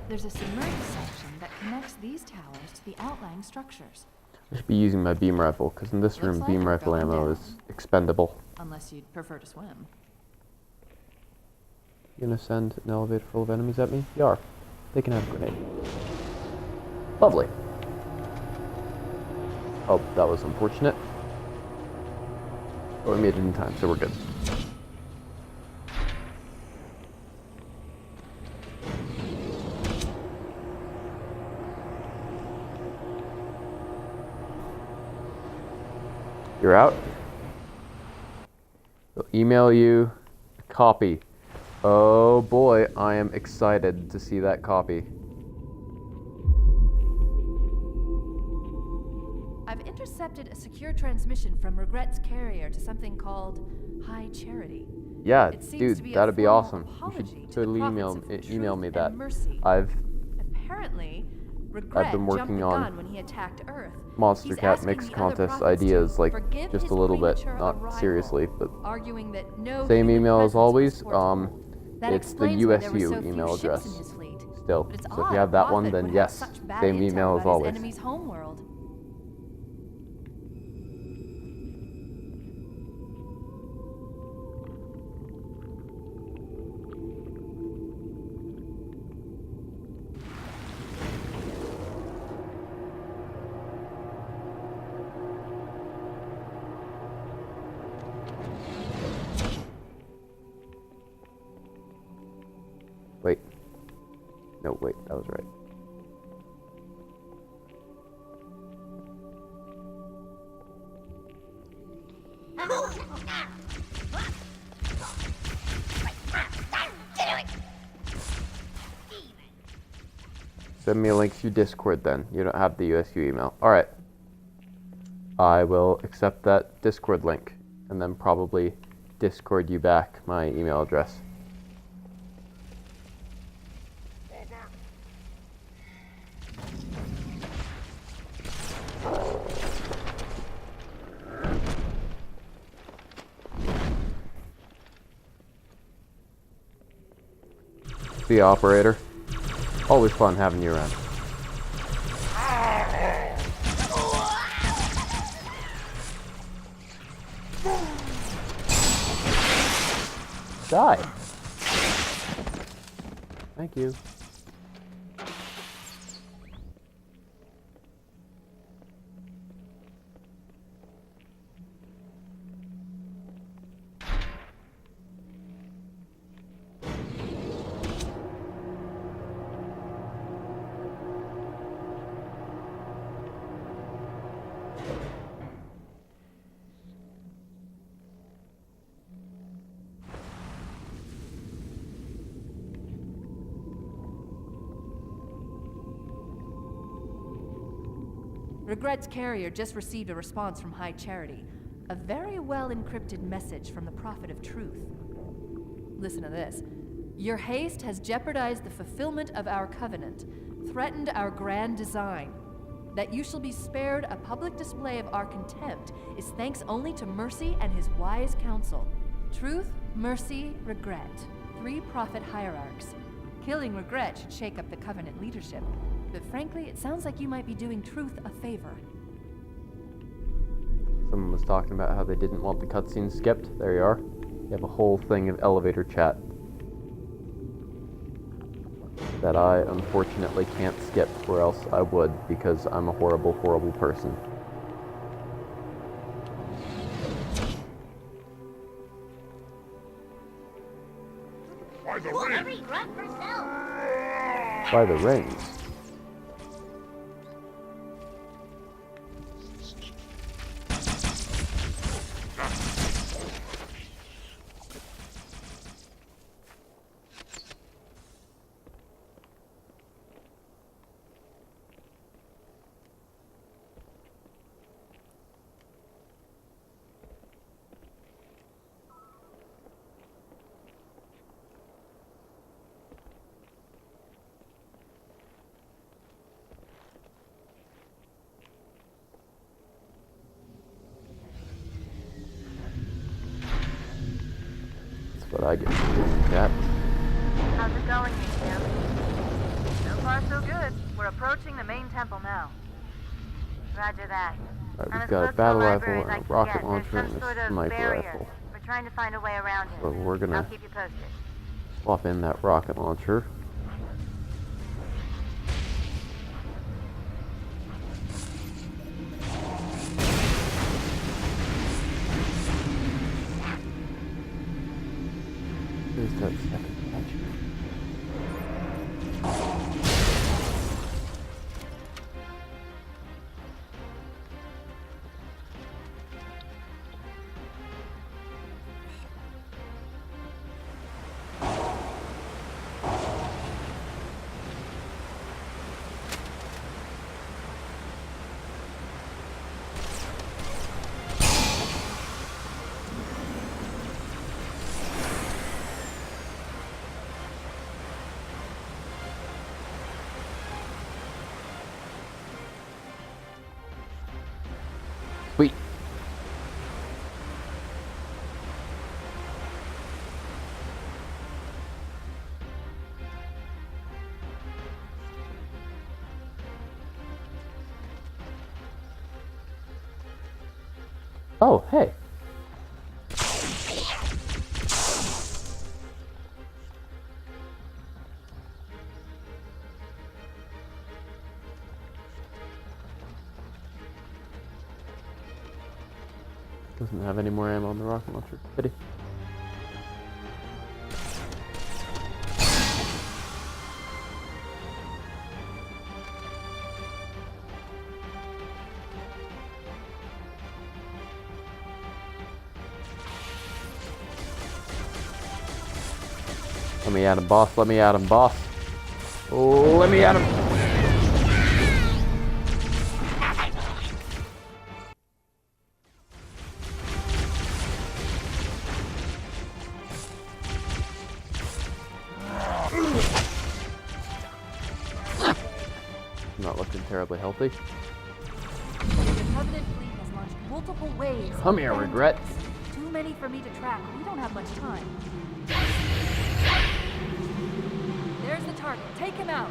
There's a submerged section that connects these towers to the outlying structures. I should be using my beam rifle, because in this room, beam rifle ammo is expendable. Unless you'd prefer to swim. You gonna send an elevator full of enemies at me? You are. They can have a grenade. Lovely. Oh, that was unfortunate. Oh, we made it in time, so we're good. You're out. We'll email you a copy. Oh boy, I am excited to see that copy. I've intercepted a secure transmission from Regret's carrier to something called High Charity. Yeah, It seems to dude, be that'd a be formal awesome. You apology should to the totally prophets of email truth me and that. mercy. I've Apparently, Regret I've been jumped working the on gun when he attacked Earth. Monster He's Cat asking Mix the other Contest prophets ideas, to like, forgive just his a little bit, premature not arrival, seriously, but arguing that no same human email as presence was always. foretold. That It's the explains why there were USU so few email ships address. in his fleet. Still, But it's so if odd you have that one, Prophet then would have yes, such bad same intel email as about his always. enemy's homeworld. Wait. No, wait, that was right. Send me a link to your Discord then. You don't have the USU email. Alright. I will accept that Discord link and then probably Discord you back my email address. See you, operator. Always fun having you around. Die. Thank you. Regret's carrier just received a response from High Charity. A very well encrypted message from the Prophet of Truth. Listen to this. Your haste has jeopardized the fulfillment of our covenant, threatened our grand design. That you shall be spared a public display of our contempt is thanks only to Mercy and his wise counsel. Truth, Mercy, Regret. 3 prophet hierarchs. Killing Regret should shake up the covenant leadership. But frankly, it sounds like you might be doing Truth a favor. Someone was talking about how they didn't want the cutscene skipped. There you are. You have a whole thing of elevator chat that I unfortunately can't skip, or else I would, because I'm a horrible, horrible person. By the ring! By the rings. What I get from this chat. How's it going, Nick? So far, so good. We're approaching the main temple now. Roger that. Alright, I'm we've as got a close to battle the rifle library and as I a can rocket get. launcher There's and some sort a of sniper barrier. rifle. We're trying to find a way around it. So we're I'll gonna keep you posted. swap in that rocket launcher. There's that second launcher. Oh, hey. Doesn't have any more ammo on the rocket launcher. Pity. Let me at him, boss. Let me at him, boss. Oh, let me at him. Not looking terribly healthy. The Covenant fleet has launched multiple waves. Come here, Regret. Too many for me to track. We don't have much time. There's the target. Take him out.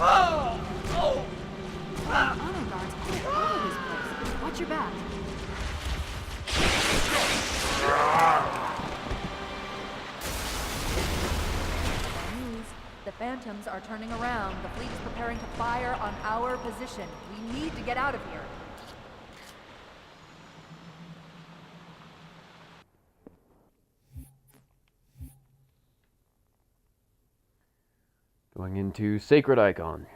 Honor guards all over this place. Watch your back. The Phantoms are turning around. The fleet is preparing to fire on our position. We need to get out of here. Going into Sacred Icon.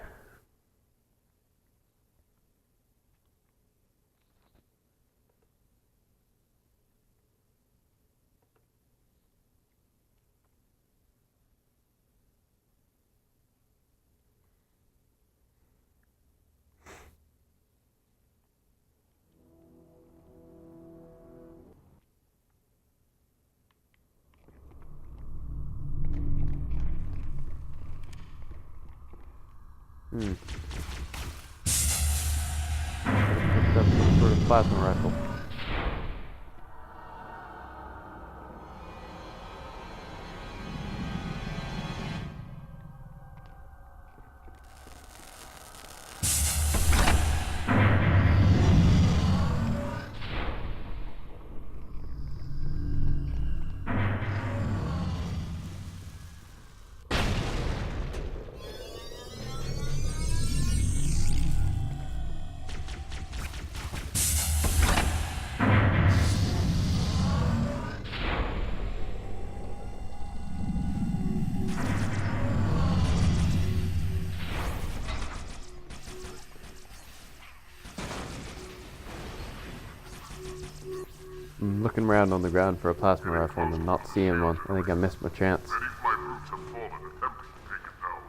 Picked up some sort of plasma rifle. I'm looking around on the ground for a plasma rifle and I'm not seeing one. I think I missed my chance. Many of my troops have fallen attempting to take it down.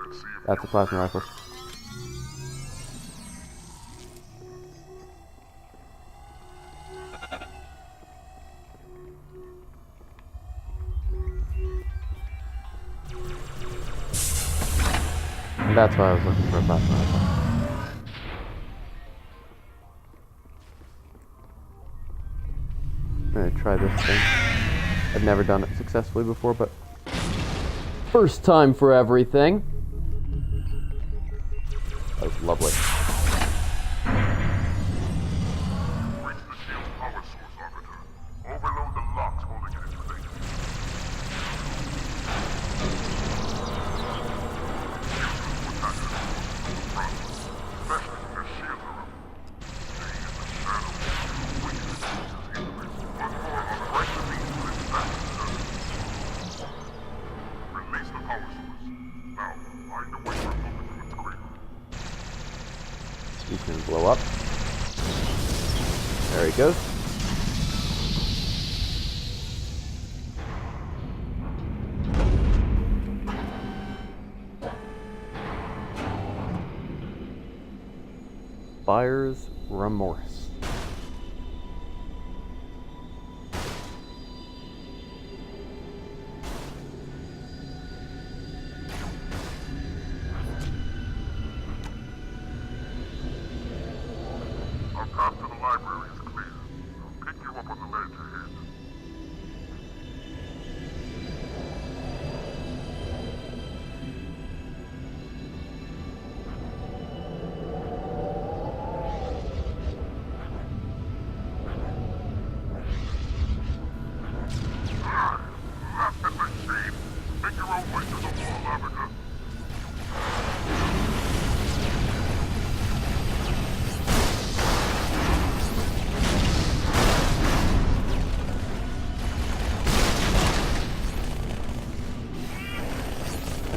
Let's see if That's a plasma rifle. And that's why I was looking for a plasma rifle. I'm gonna try this thing. I've never done it successfully before, but first time for everything. That was lovely. reach the shield's power source, Arbiter. Overload the locks holding it in place. Especially when their shields are up. Stay in the shadows. Weakness forces easily. One more break the beam to its back. Release the power source. Now, find a way to remove it from its cradle. He's gonna blow up. There he goes. Buyer's remorse. Our path to the library is clear. I'll pick you up on the ledge ahead.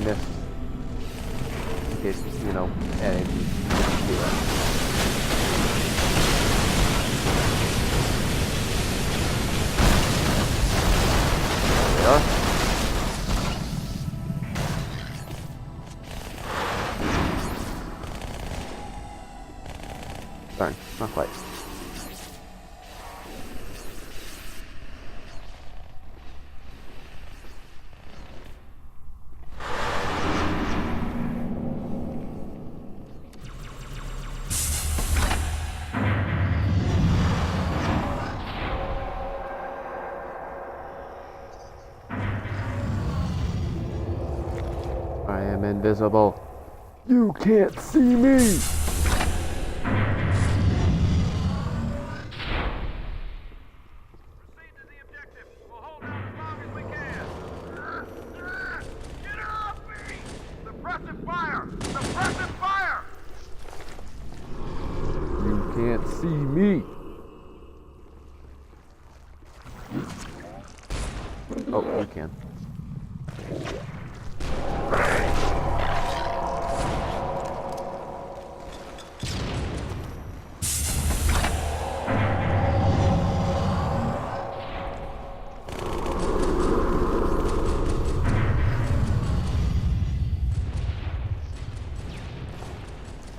missed. In case, you know, anything. There we are. Darn, not quite. I am invisible. You can't see me! You can't see me! Oh, you can.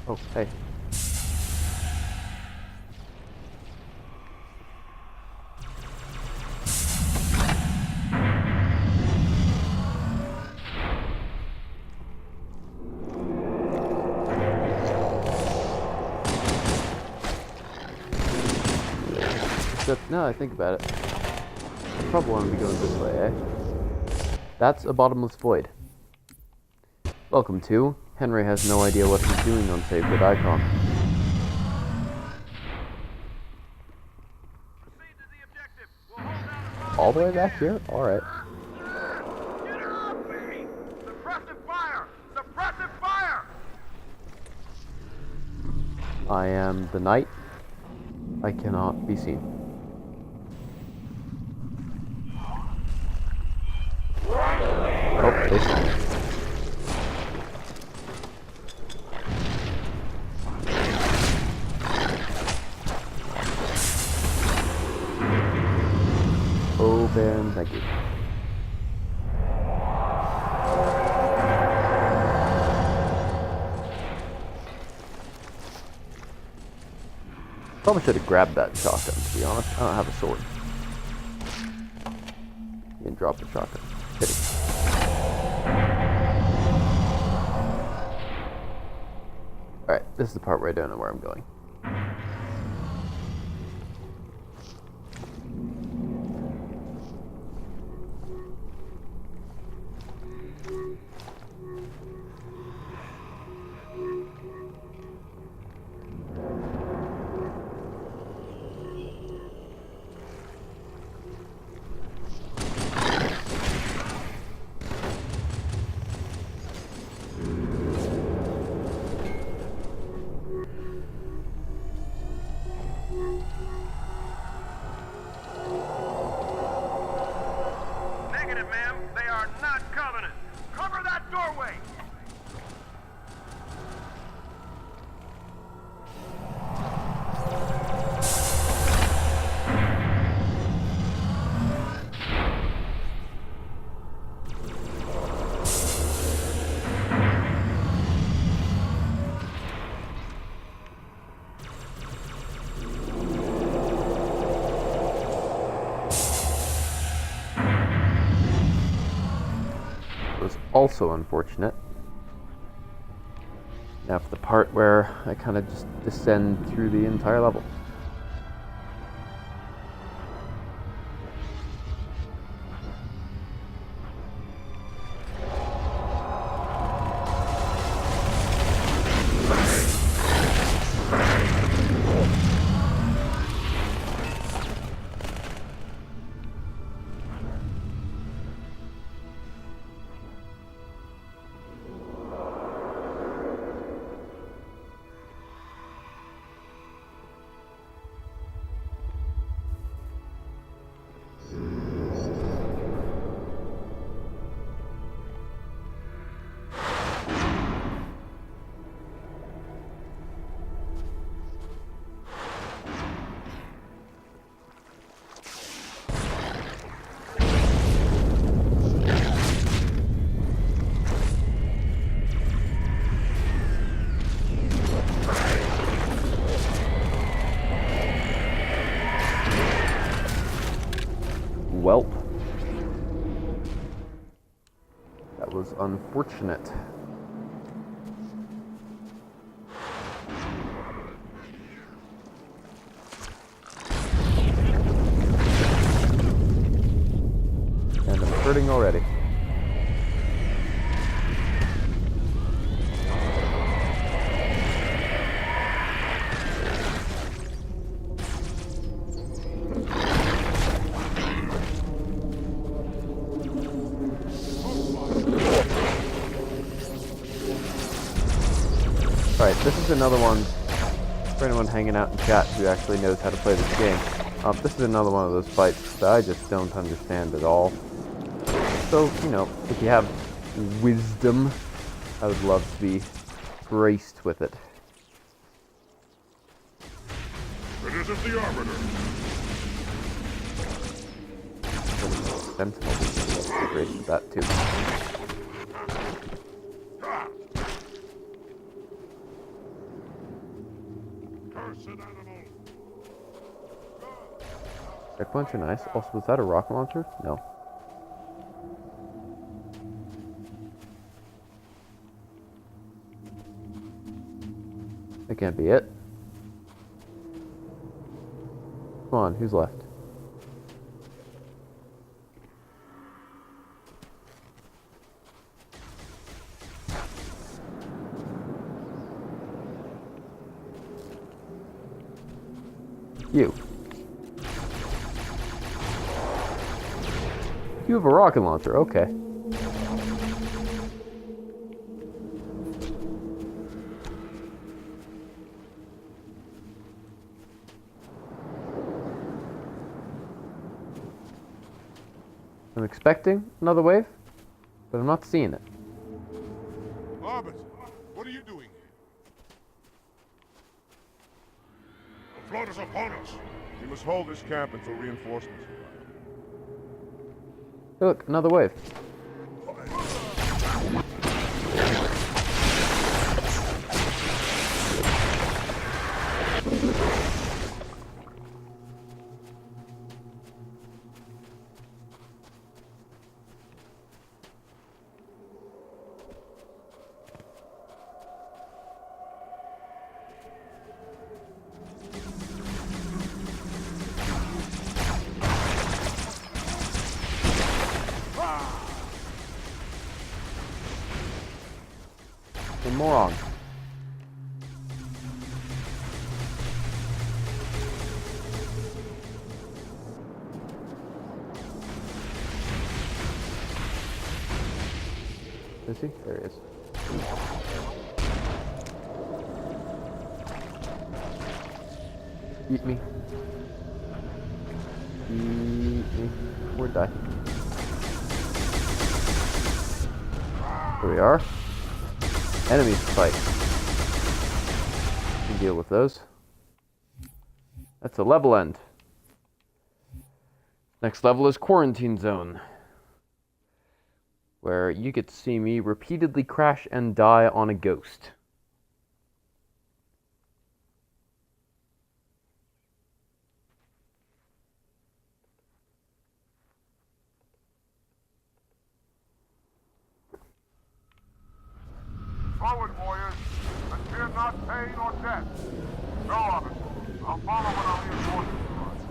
Oh, hey. Except, now I think about it, I probably want to be going this way, eh? That's a bottomless void. Welcome to Henry has no idea what he's doing on Save Good Icon. All the way back here? Alright. Suppressive fire! Suppressive fire! I am the knight. I cannot be seen. Oh, they saw me. Open, thank you. Probably should have grabbed that shotgun, to be honest. I don't have a sword. And drop the shotgun. Pity. Alright, this is the part where I don't know where I'm going. Negative, ma'am. They are not Covenant. Cover that doorway! Was also unfortunate. Now for the part where I kind of just descend through the entire level. was unfortunate. And I'm hurting already. Alright, this is another one for anyone hanging out in chat who actually knows how to play this game. This is another one of those fights that I just don't understand at all. So, you know, if you have wisdom, I would love to be graced with it. It isn't the Arbiter. Sentinel would be graced with that too. Checkpoints are nice. Also, was that a rocket launcher? No. That can't be it. Come on, who's left? You. You have a rocket launcher, okay. I'm expecting another wave, but I'm not seeing it. Arbiter, what are you doing here? The flood is upon us. We must hold this camp until reinforcements arrive. Hey, look, another wave. Moron. Is he? There he is. Eat me. Eat me. Or die. Here we are. Enemies to fight. You can deal with those. That's a level end. Next level is Quarantine Zone, where you get to see me repeatedly crash and die on a ghost. Forward, warriors, and fear not pain or death. Go, officer. I'll follow when our reinforcements arrive.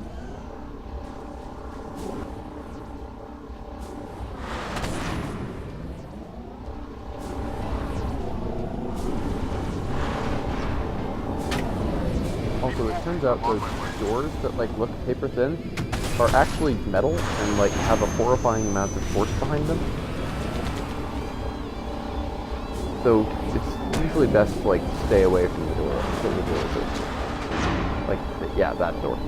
Also, it turns out those doors that like look paper thin are actually metal and like have a horrifying amount of force behind them. So it's usually best to like stay away from the door until the door is open. Like, yeah, that door.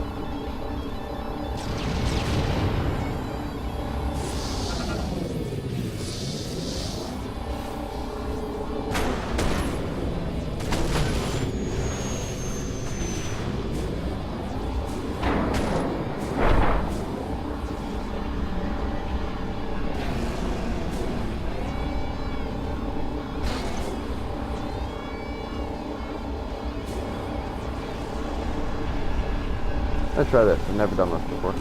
Let's try this. I've never done this before.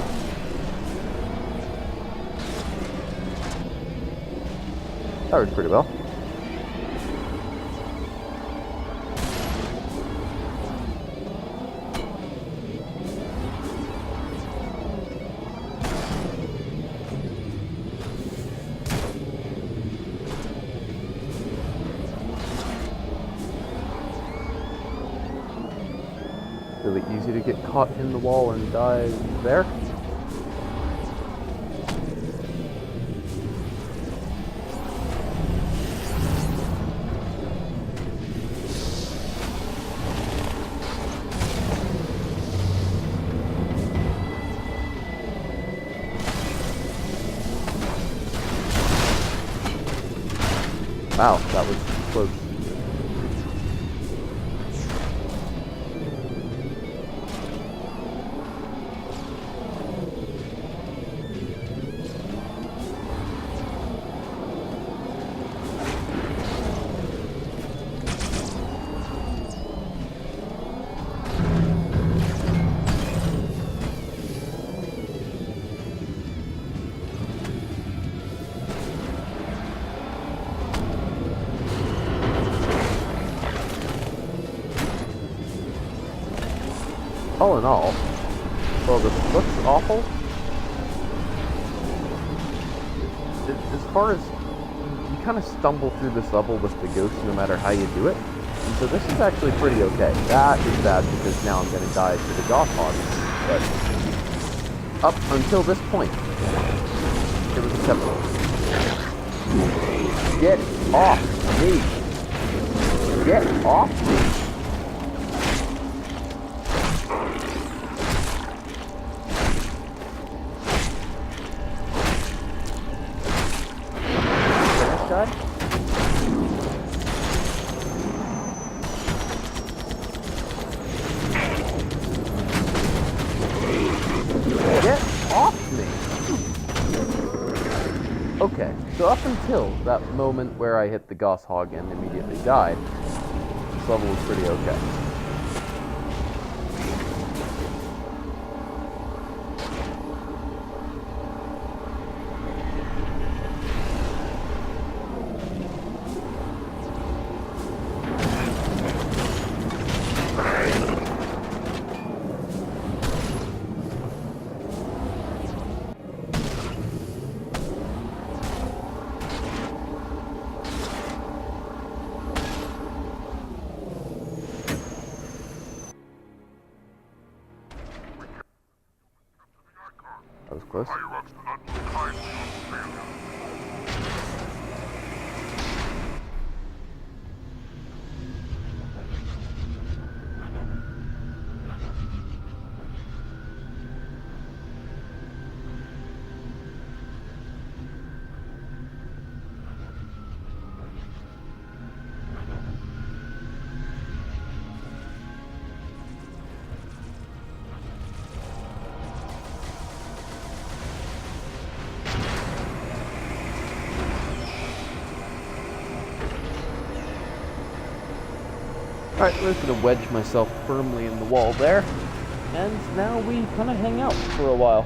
That works pretty well. Really easy to get caught in the wall and die there. Wow, that was close. All in all, well, this looks awful. As far as you kind of stumble through this level with the ghost no matter how you do it, and so this is actually pretty okay. That is bad because now I'm going to die to the goth hog. But up until this point, it was acceptable. Get off me! Get off me! Okay, so up until that moment where I hit the Goss Hog and immediately died, this level was pretty okay. That was close. Alright, I'm just going to wedge myself firmly in the wall there, and now we kind of hang out for a while.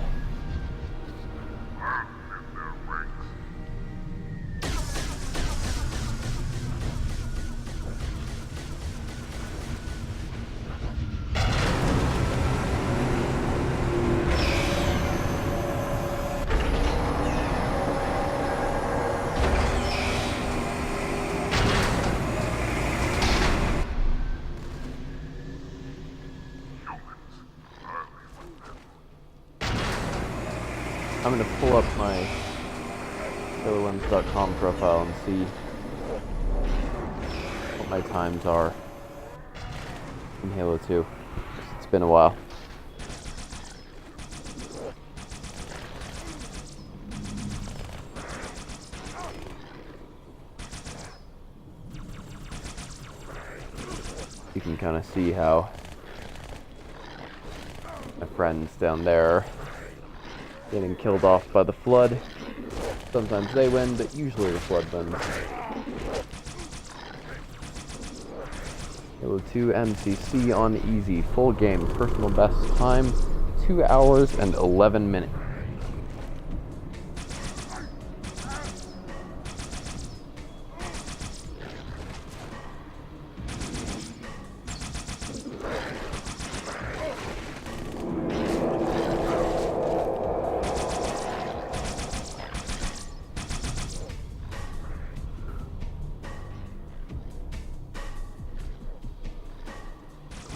I'm going to pull up my KillerLens.com profile and see what my times are in Halo 2. It's been a while. You can kind of see how my friends down there getting killed off by the flood. Sometimes they win, but usually the flood wins. Halo 2 MCC on easy, full game, personal best time, 2 hours and 11 minutes.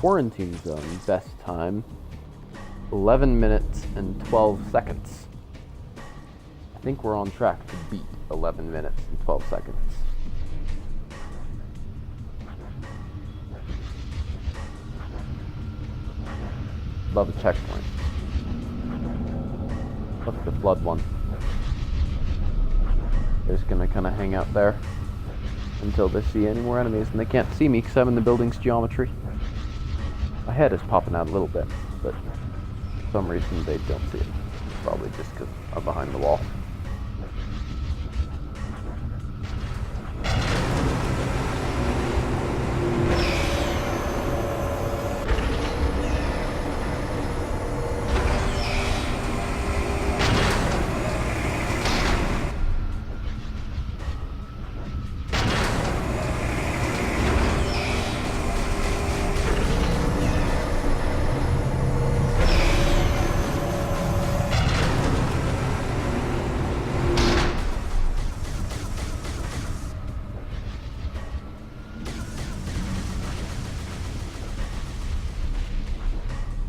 quarantine zone best time, 11 minutes and 12 seconds. I think we're on track to beat 11 minutes and 12 seconds. Love a checkpoint. Look at the flood one. They're just gonna kind of hang out there until they see any more enemies, and they can't see me because I'm in the building's geometry. My head is popping out a little bit, but for some reason they don't see it. Probably just because I'm behind the wall.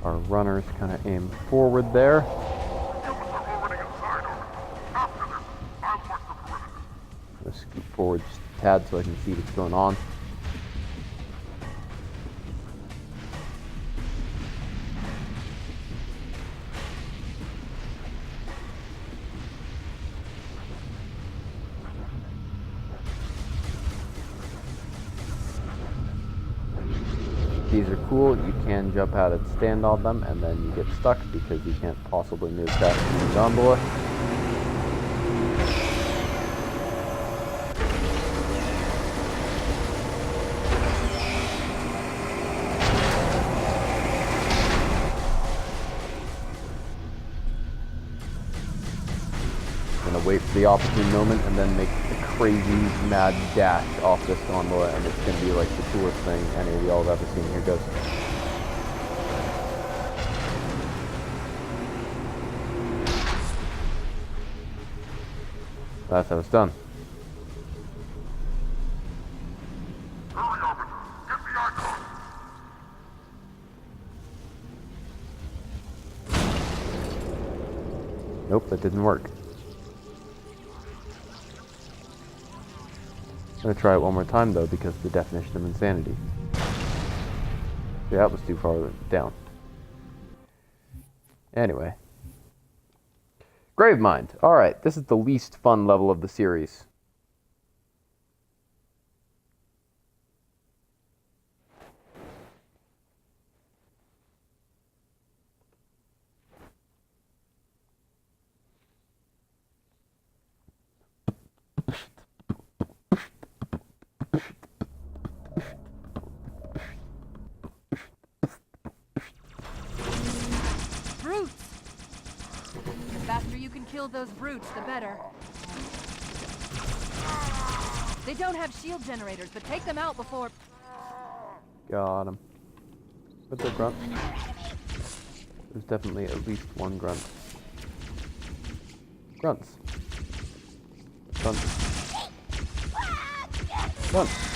Our runners kind of aim forward there. Humans are already inside of it. After them, I'll mark the perimeter. Let's scoot forward just a tad so I can see what's going on. These are cool. You can jump out and stand on them, and then you get stuck because you can't possibly move fast in the gondola. Gonna wait for the opportune moment and then make a crazy mad dash off this gondola, and it's gonna be like the coolest thing any of y'all have ever seen. Here goes. That's how it's done. Hurry, Arbiter. Get the icon. Nope, that didn't work. I'm gonna try it one more time though, because the definition of insanity. Yeah, that was too far down. Anyway. Gravemind. Alright, this is the least fun level of the series. The faster you can kill those brutes, the better. They don't have shield generators, but take them out before... Got him. What's the grunt? There's definitely at least one grunt. Grunts. Grunts. Grunts.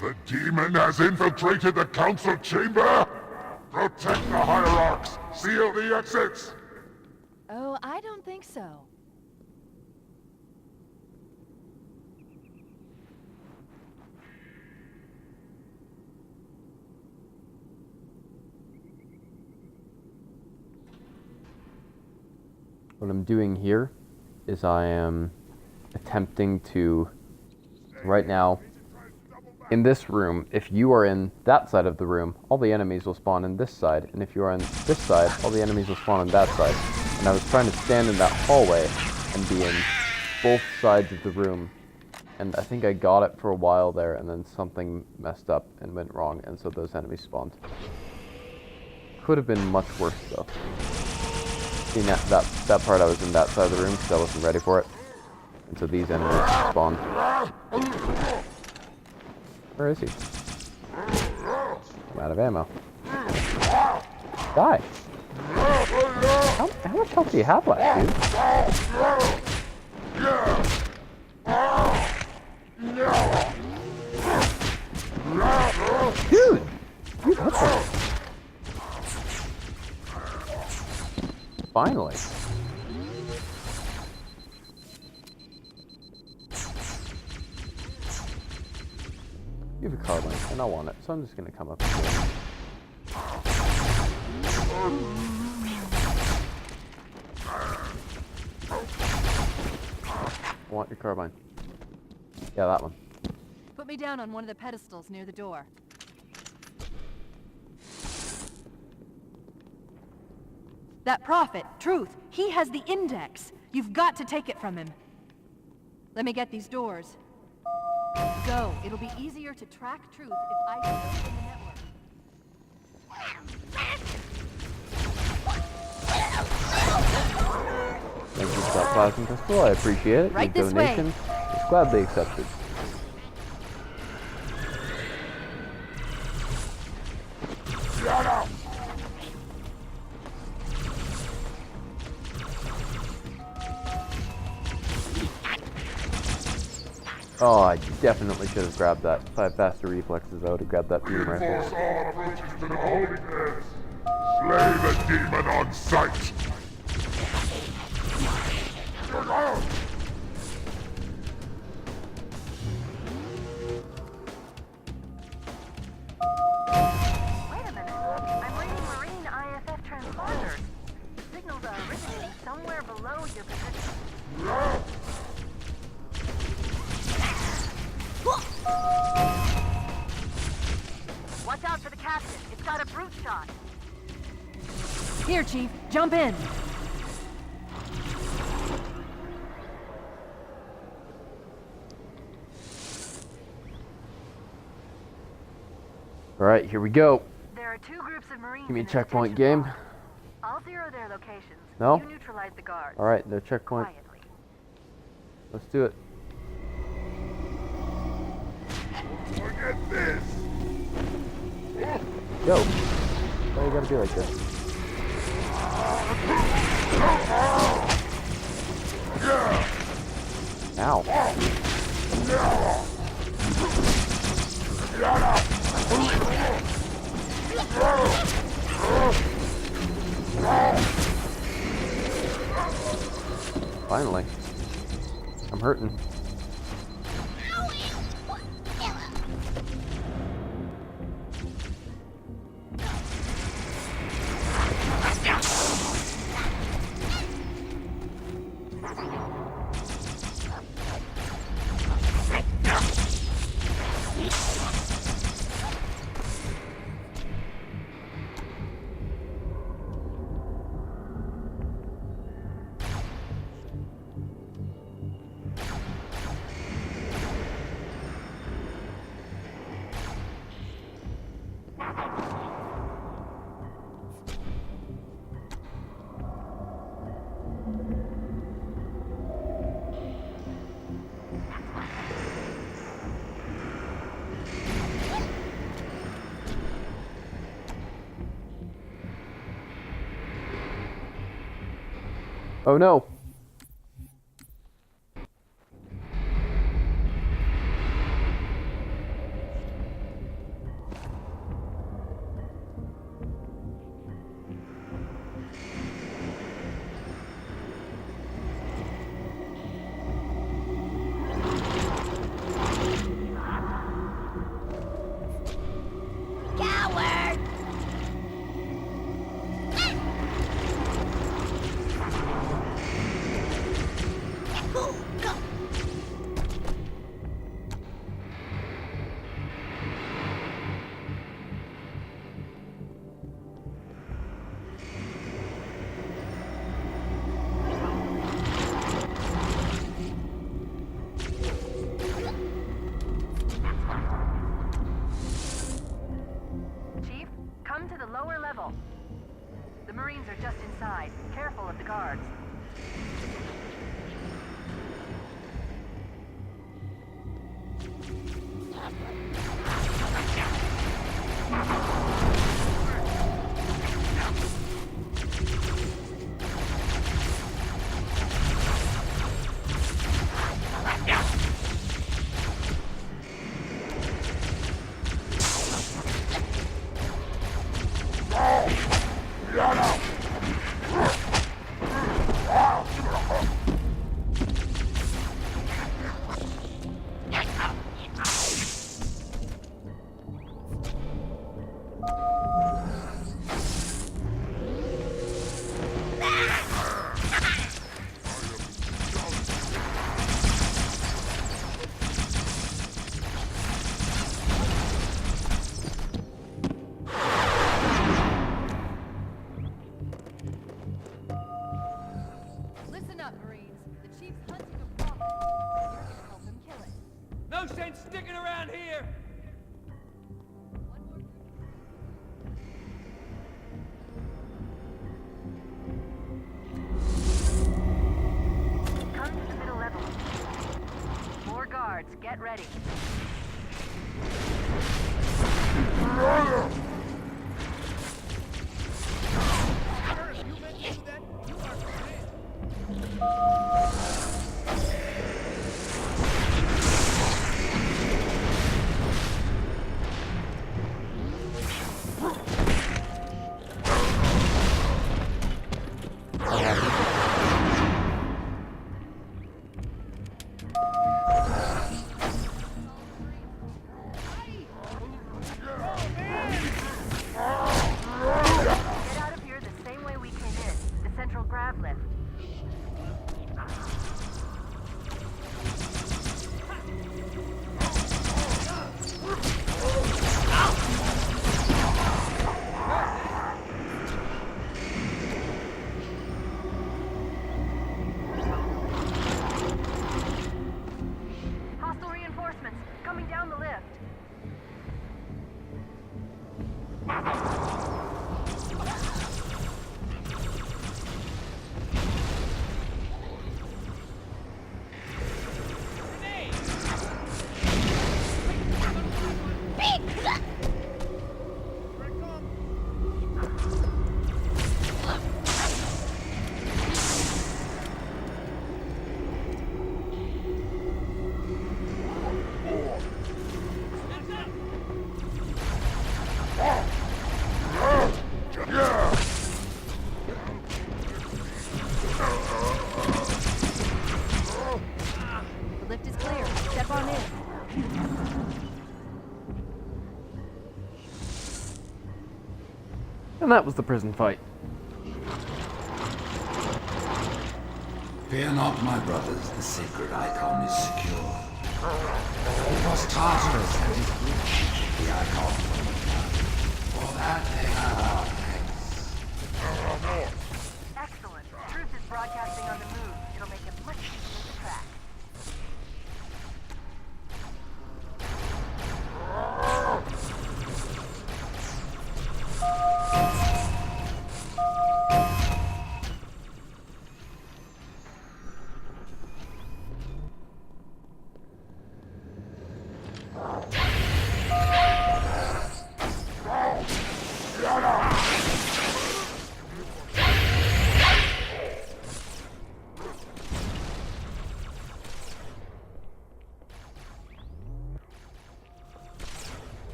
The demon has infiltrated the council chamber! Protect the hierarchs! Seal the exits! Oh, I don't think so. What I'm doing here is I am attempting to, right now, in this room, if you are in that side of the room, all the enemies will spawn in this side, and if you are on this side, all the enemies will spawn on that side. And I was trying to stand in that hallway and be in both sides of the room, and I think I got it for a while there, and then something messed up and went wrong, and so those enemies spawned. Could have been much worse though. See, that part I was in that side of the room because I wasn't ready for it, and so these enemies spawned. Where is he? I'm out of ammo. Die! How much health do you have left, dude? Dude! Dude, what the? Finally. You have a carbine, and I want it, so I'm just gonna come up and get it. I want your carbine. Yeah, that one. Put me down on one of the pedestals near the door. That prophet, Truth, he has the index. You've got to take it from him. Let me get these doors. Go. It'll be easier to track Truth if I stay in the network. Thank you for that plasma pistol. I appreciate it. Right Your this way. donation is gladly accepted. Shut up! Oh, I definitely should have grabbed that. If I had faster reflexes, I would have grabbed that beam Force rifle. all approaches to the holding pens. Slay the demon on sight. Wait a minute. I'm reading Marine IFF transponders. The signals are originating somewhere below your position. Watch out for the captain. It's got a brute shot. Here, Chief. Jump in. Alright, here we go. There are two groups of Marines. Give me a in the checkpoint detention game. pod. I'll zero their locations. No? You neutralize the guards. Alright, no checkpoint. Quietly. Let's do it. Forget this. Go. Why you gotta be like this? Ow. Finally. I'm hurting. Oh no. Chief, come to the lower level. The Marines are just inside. Careful of the guards. Listen up, Marines. The Chief's hunting a prophet. You're gonna help him kill it. No sense sticking around here! Come to the middle level. More guards, get ready. Get out of here the same way we came in. The central grav lift. Hostile reinforcements coming down the lift. The lift is clear. Step on in. And that was the prison fight. Fear not, my brothers, the sacred icon is secure. It was Tartarus and his group the icon. For that they have our thanks. Excellent. Truth is broadcasting on the move. It'll make it much easier to track.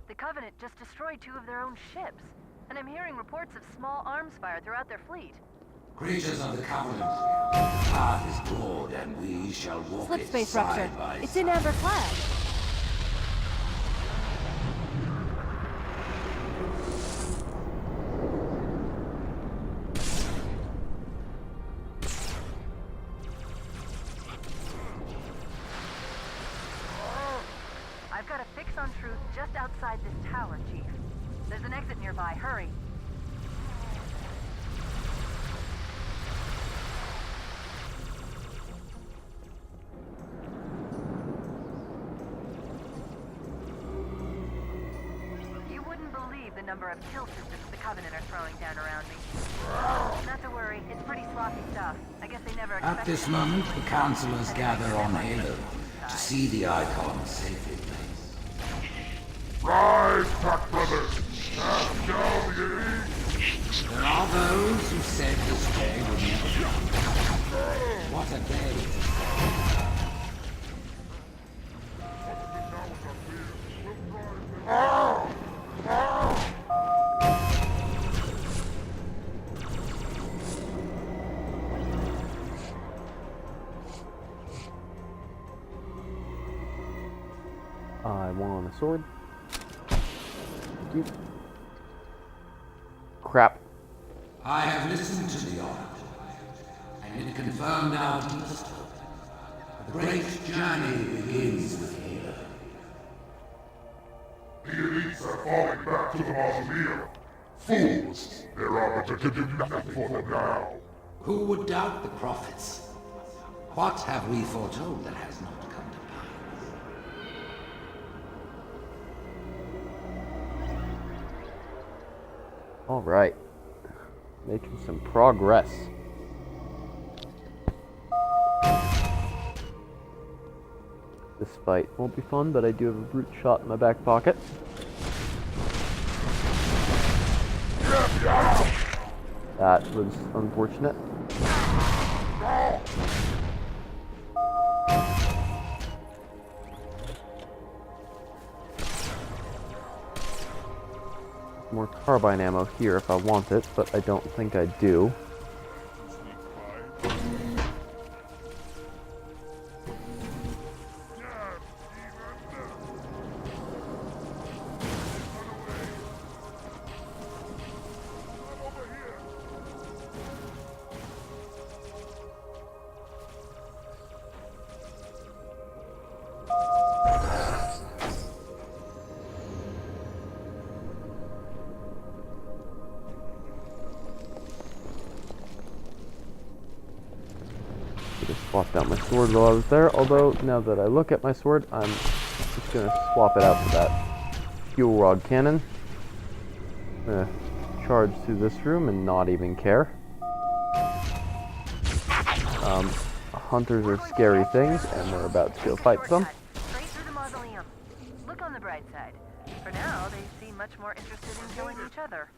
The Covenant just destroyed 2 of their own ships, and I'm hearing reports of small arms fire throughout their fleet. Creatures of the Covenant, the path is broad and we shall walk Slip it space rupture. side by It's side. in amber flag. I've got a fix on Truth just outside this tower, Chief. There's an exit nearby. Hurry. You wouldn't believe the number of kill systems the Covenant are throwing down around me. Not to worry, it's pretty sloppy stuff. I guess they never expected... At this moment, the councillors gather on Halo to see the icon safely placed. Rise, Pack Brothers! Stand down, ye! There are those who said this day would never come. What a day! I want a sword. you. Crap. I have listened to the Oracle, and it confirmed our deepest hope. The great journey begins with here. The elites are falling back to the mausoleum. Fools! Their arbiter can do nothing for them now. Who would doubt the prophets? What have we foretold that has not come to pass? Alright. Making some progress. This fight won't be fun, but I do have a brute shot in my back pocket. That was unfortunate. More carbine ammo here if I want it, but I don't think I do. Swap out my sword while I was there, although now that I look at my sword, I'm just going to swap it out for that fuel rod cannon. I'm going to charge through this room and not even care. Hunters are scary things, and we're about to go fight some. Straight through the mausoleum. Look on the bright side. For now, they seem much more interested in killing each other.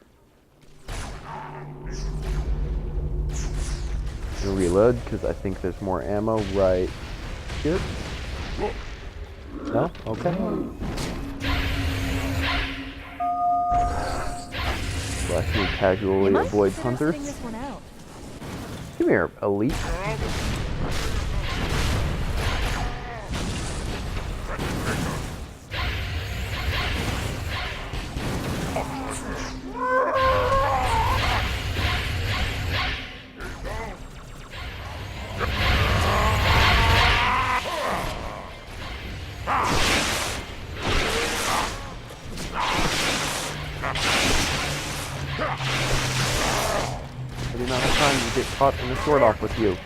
Reload because I think there's more ammo right here. No? Okay. Let me casually avoid hunters. Come here, elite. I do not have time to get caught in the sword off with you.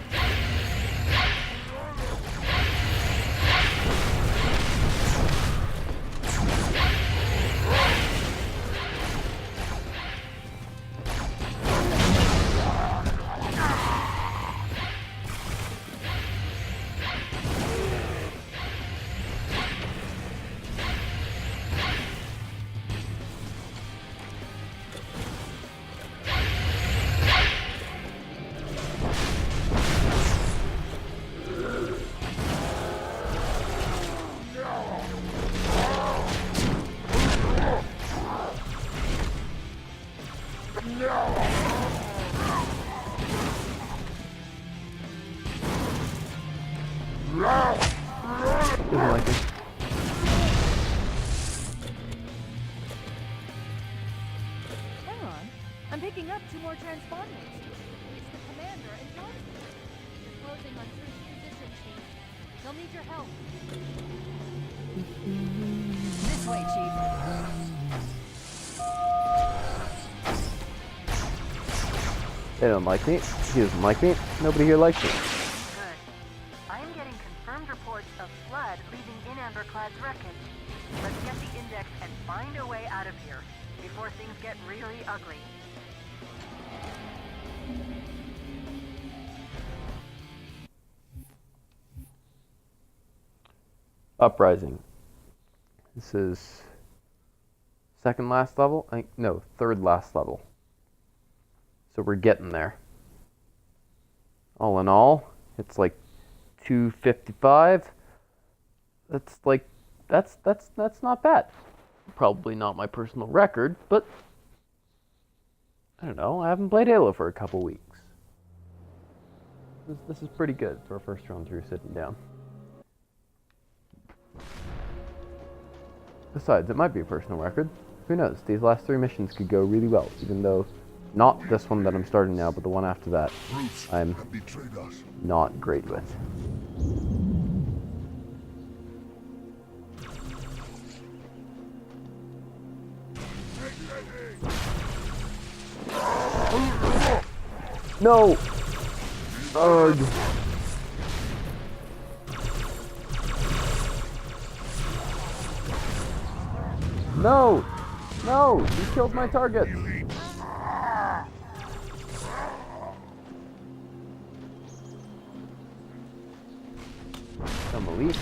Doesn't like it. Hang on. I'm picking up 2 more transponders. It's the commander and Johnson. They're closing on Drew's position, Chief. They'll need your help. This way, Chief. They don't like me. He doesn't like me. Nobody here likes me. Good. I am getting confirmed reports of flood leaving in Amberclad's wreckage. Let's get the index and find a way out of here before things get really ugly. Uprising. This is second last level? No, third last level. So we're getting there. All in all, it's like 255. That's not bad. Probably not my personal record, but I don't know. I haven't played Halo for a couple weeks. This is pretty good for a first run through sitting down. Besides, it might be a personal record. who knows? These last 3 missions could go really well, even though not this one that I'm starting now, but the one after that I'm not great with. No! Ugh. No! No! You killed my target! Some elite.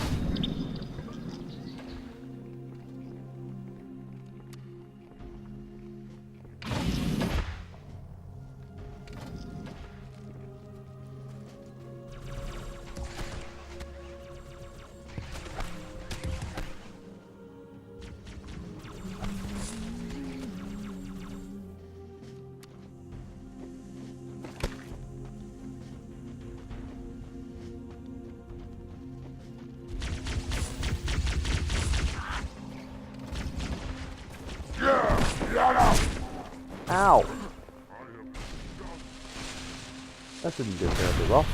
Ow! That didn't do terribly well.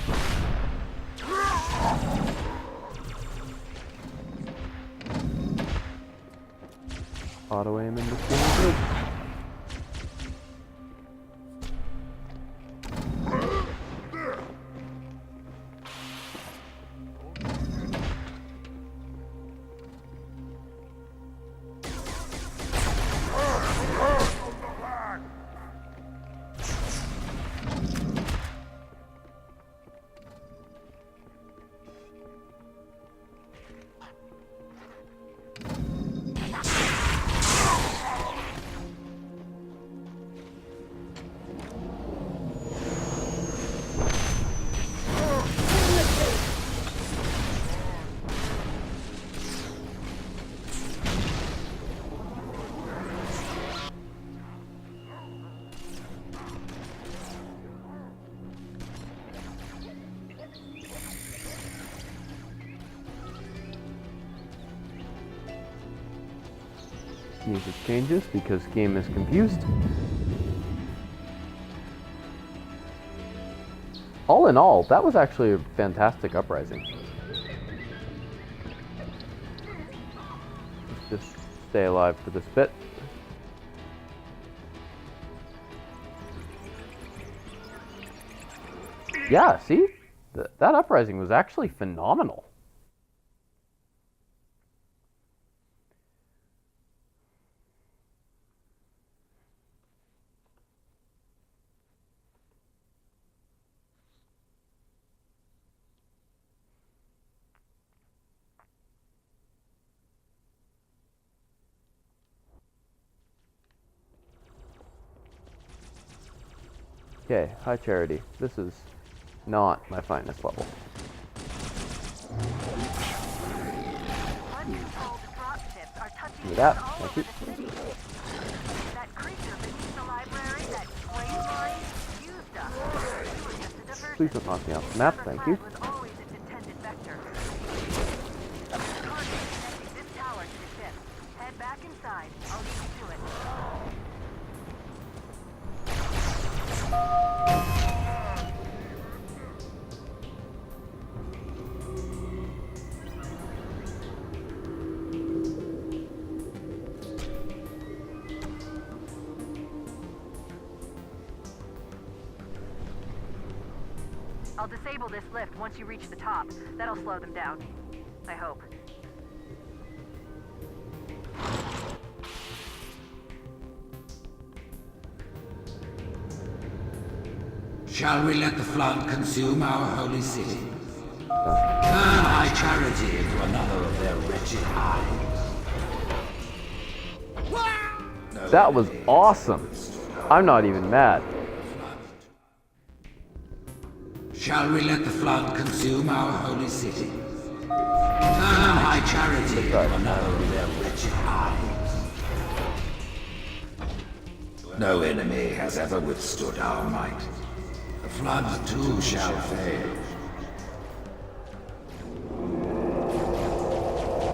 Auto aim in this game good. Music changes because game is confused. All in all, that was actually a fantastic uprising. Let's just stay alive for this bit. Yeah, see? That uprising was actually phenomenal. Okay, hi Charity. This is not my finest level. Give me that, thank you. That creature beneath the library, that flame line, used us. You were just a diversion. Please don't knock me off the map, thank you. Was always its intended vector. Contact connecting this tower to the ship. Head back inside. I'll lead you to it. I'll disable this lift once you reach the top. That'll slow them down. I hope. Shall we let the flood consume our holy city? Turn high charity into another of their wretched hives. That was awesome. I'm not even mad. Shall we let the flood consume our holy city? Turn high charity into another of their wretched hives. No enemy has ever withstood our might. The flood too shall fail.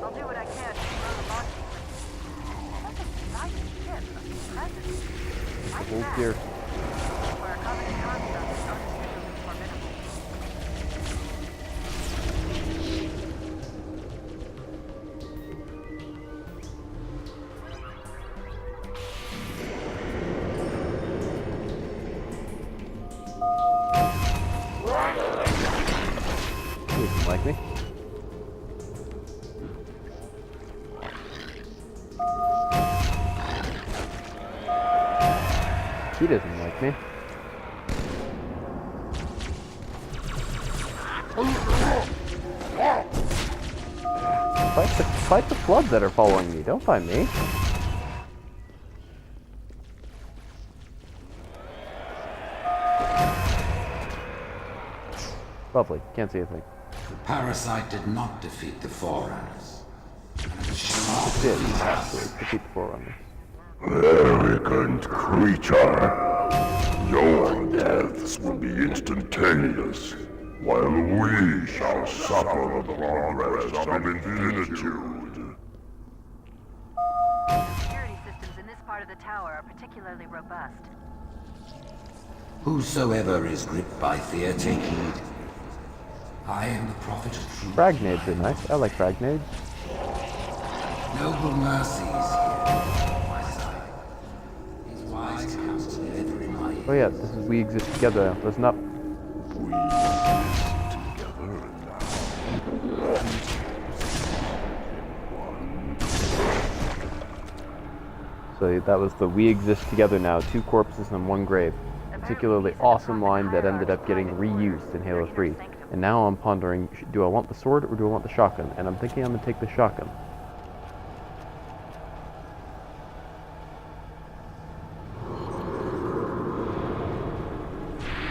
I'll do what I can to slow the launching. That's a nice ship. weapons. Fight Hold back, here. where a Covenant construct is unusually formidable. He doesn't like me. He doesn't like me. Fight the floods that are following me. Don't find me. Lovely. Can't see a thing. The parasite did not defeat the Forerunners. And it shall It did, actually, defeat the Forerunners. Arrogant creature. Your deaths will be instantaneous, while we shall suffer the progress of infinitude. Security systems in this part of the tower are particularly robust. Whosoever is gripped by fear, take heed. I am the prophet of truth. Frag nades are nice. I like frag nades. Noble mercies here, my side. These wise counsel ever in my ear. Oh yeah, this is we exist together. Listen up. We exist together now. So that was the we exist together now, 2 corpses and 1 grave. Particularly awesome line that ended up getting reused in Halo 3. And now I'm pondering, do I want the sword or do I want the shotgun? And I'm thinking I'm going to take the shotgun.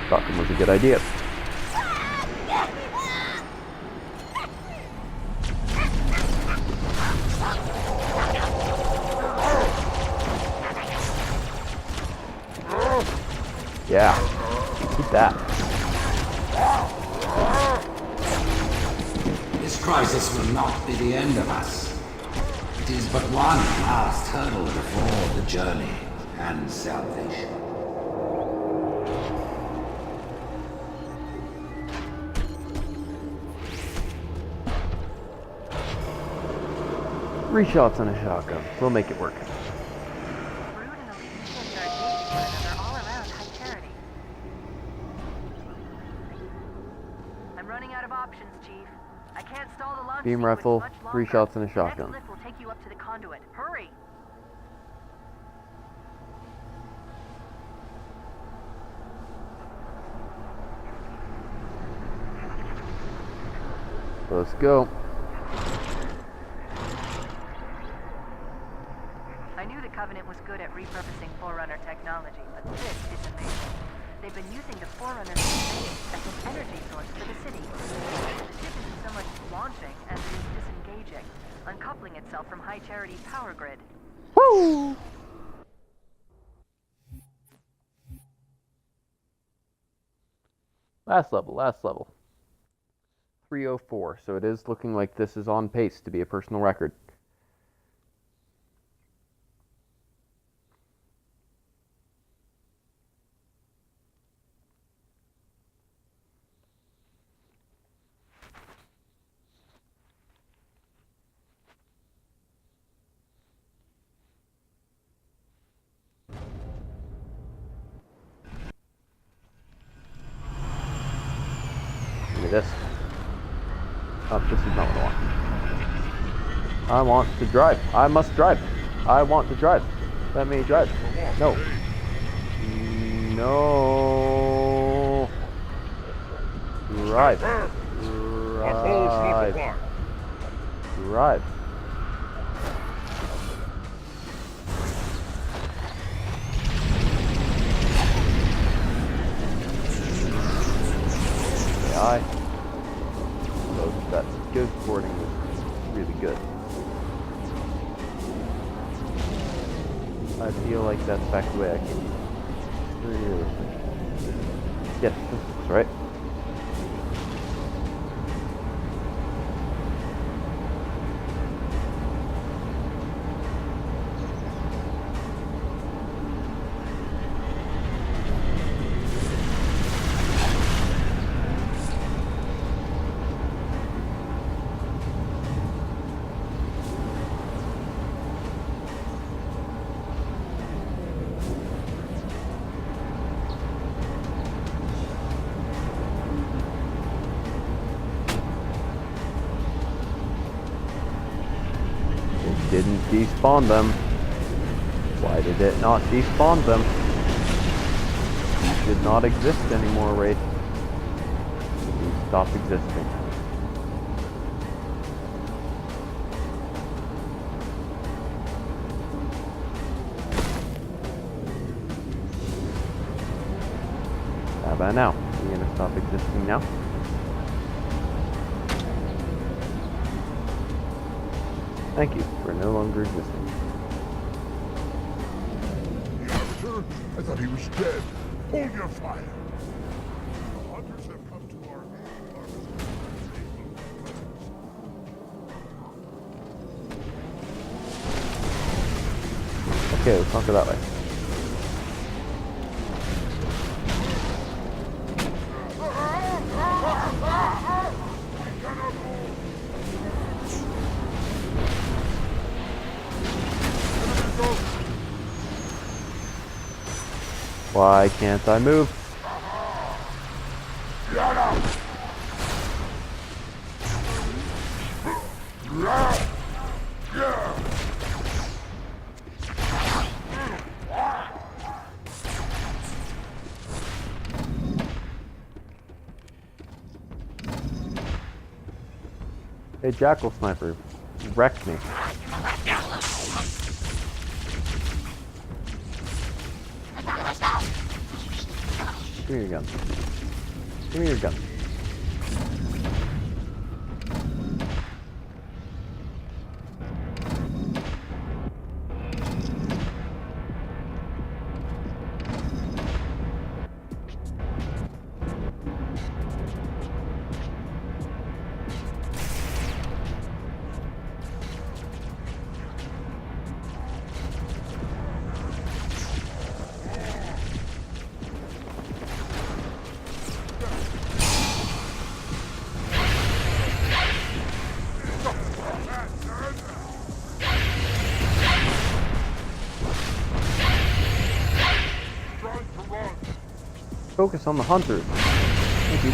Shotgun was a good idea. Yeah, keep that. This crisis will not be the end of us. It is but one last hurdle before the journey and salvation. Three shots on a shotgun. We'll make it work. Brood and elite machines are engaging one another all around high charity. I'm running out of options, Chief. I can't stall the launch Beam sequence rifle, much 3 longer. shots and a The shotgun. next lift will take you up to the conduit. Hurry! Let's go. I knew the Covenant was good at repurposing Forerunner technology, but this is amazing. They've been using the Forerunner as an energy source for the city. The ship isn't so much launching as it is disengaging, uncoupling itself from High Charity's power grid. Woo! Last level. 304, so it is looking like this is on pace to be a personal record. Give me this. Oh, this is not what I want. I want to drive. I must drive. I want to drive. Let me drive. No. No. Drive. Drive. Drive. AI. So that good boarding was really good. I feel like that's back the way I came. Yes, this is right. despawned them. Why did it not despawn them? You should not exist anymore, Wraith. You stop existing. How about now? Are you gonna stop existing now? Thank you for no longer existing. The Arbiter? I thought he was dead. Hold your fire. The hunters have come to our aid. Okay, let's conquer that way. Why can't I move? Hey, Jackal Sniper, wreck me. Give me your gun. Give me your gun. Focus on the hunters. Thank you.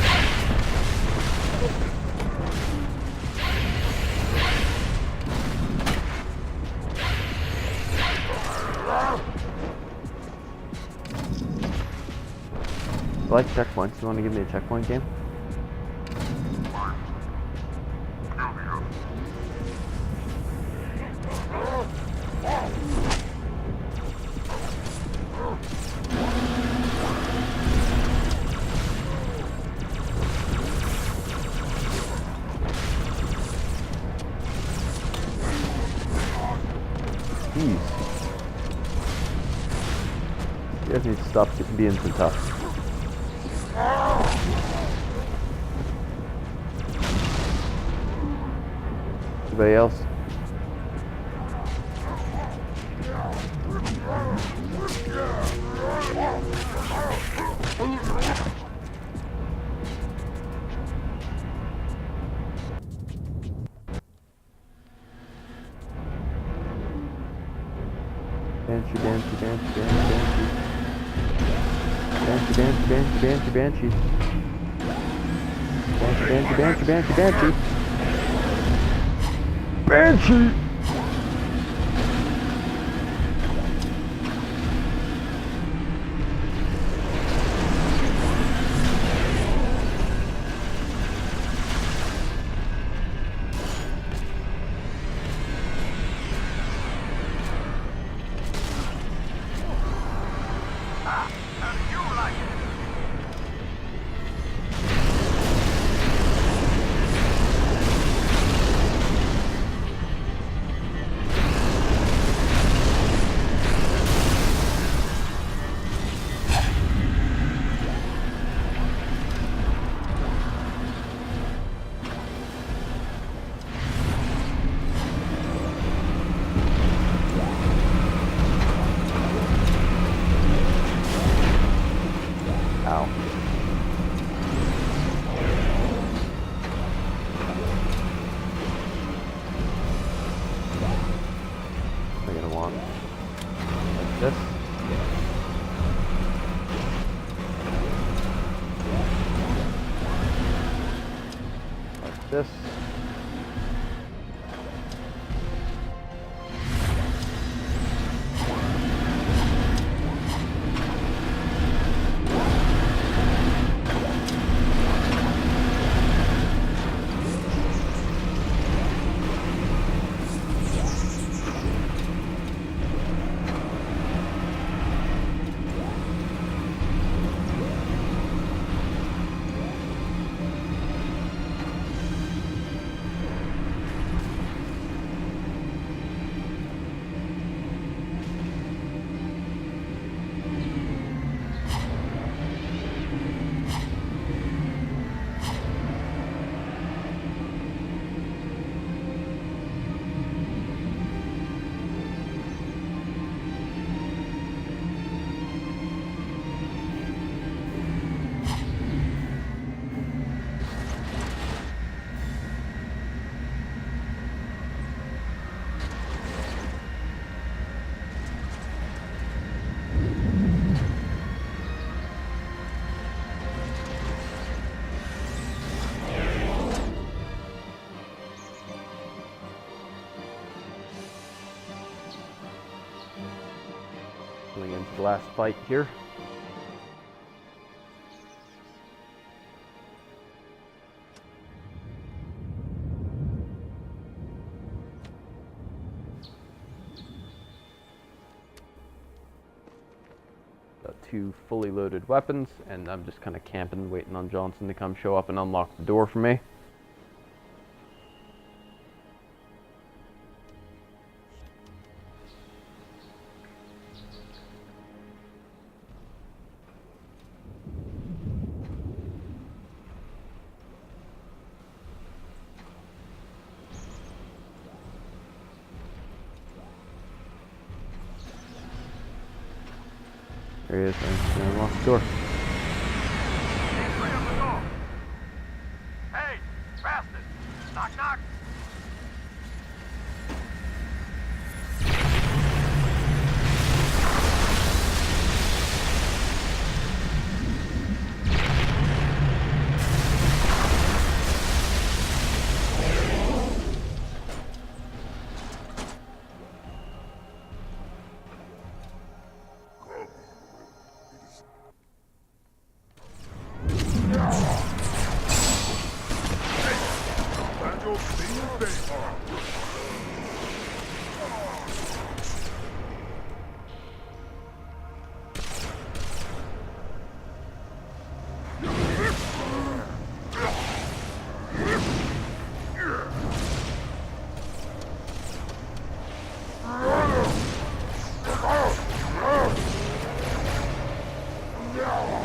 I like checkpoints. You want to give me a checkpoint game? Jeez. You guys need to stop being so tough. Anybody else? Banshee, Banshee, Banshee, Banshee, Banshee, Banshee, Banshee, Banshee, Banshee, Banshee, Banshee, Banshee, Banshee, Banshee. This. Coming into the last fight here. Got 2 fully loaded weapons, and I'm just kind of camping, waiting on Johnson to come show up and unlock the door for me. There he is, I'm gonna unlock the door. Hey, bastard! Knock, knock!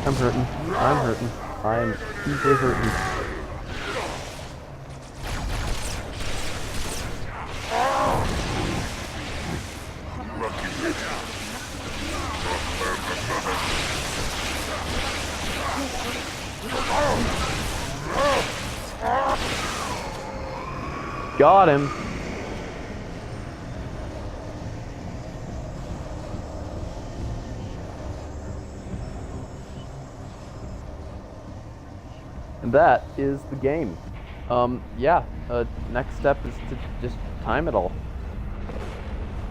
I'm hurting. I'm hurting. I'm deeply hurting. Got him. And that is the game. Yeah, next step is to just time it all.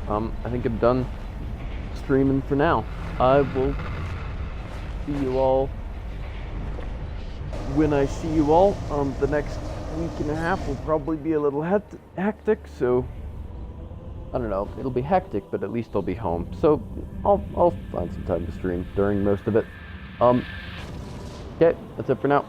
I think I'm done streaming for now. I will see you all when I see you all. The next week and a half will probably be a little hectic, so I don't know. It'll be hectic, but at least I'll be home. So I'll find some time to stream during most of it. Okay, that's it for now.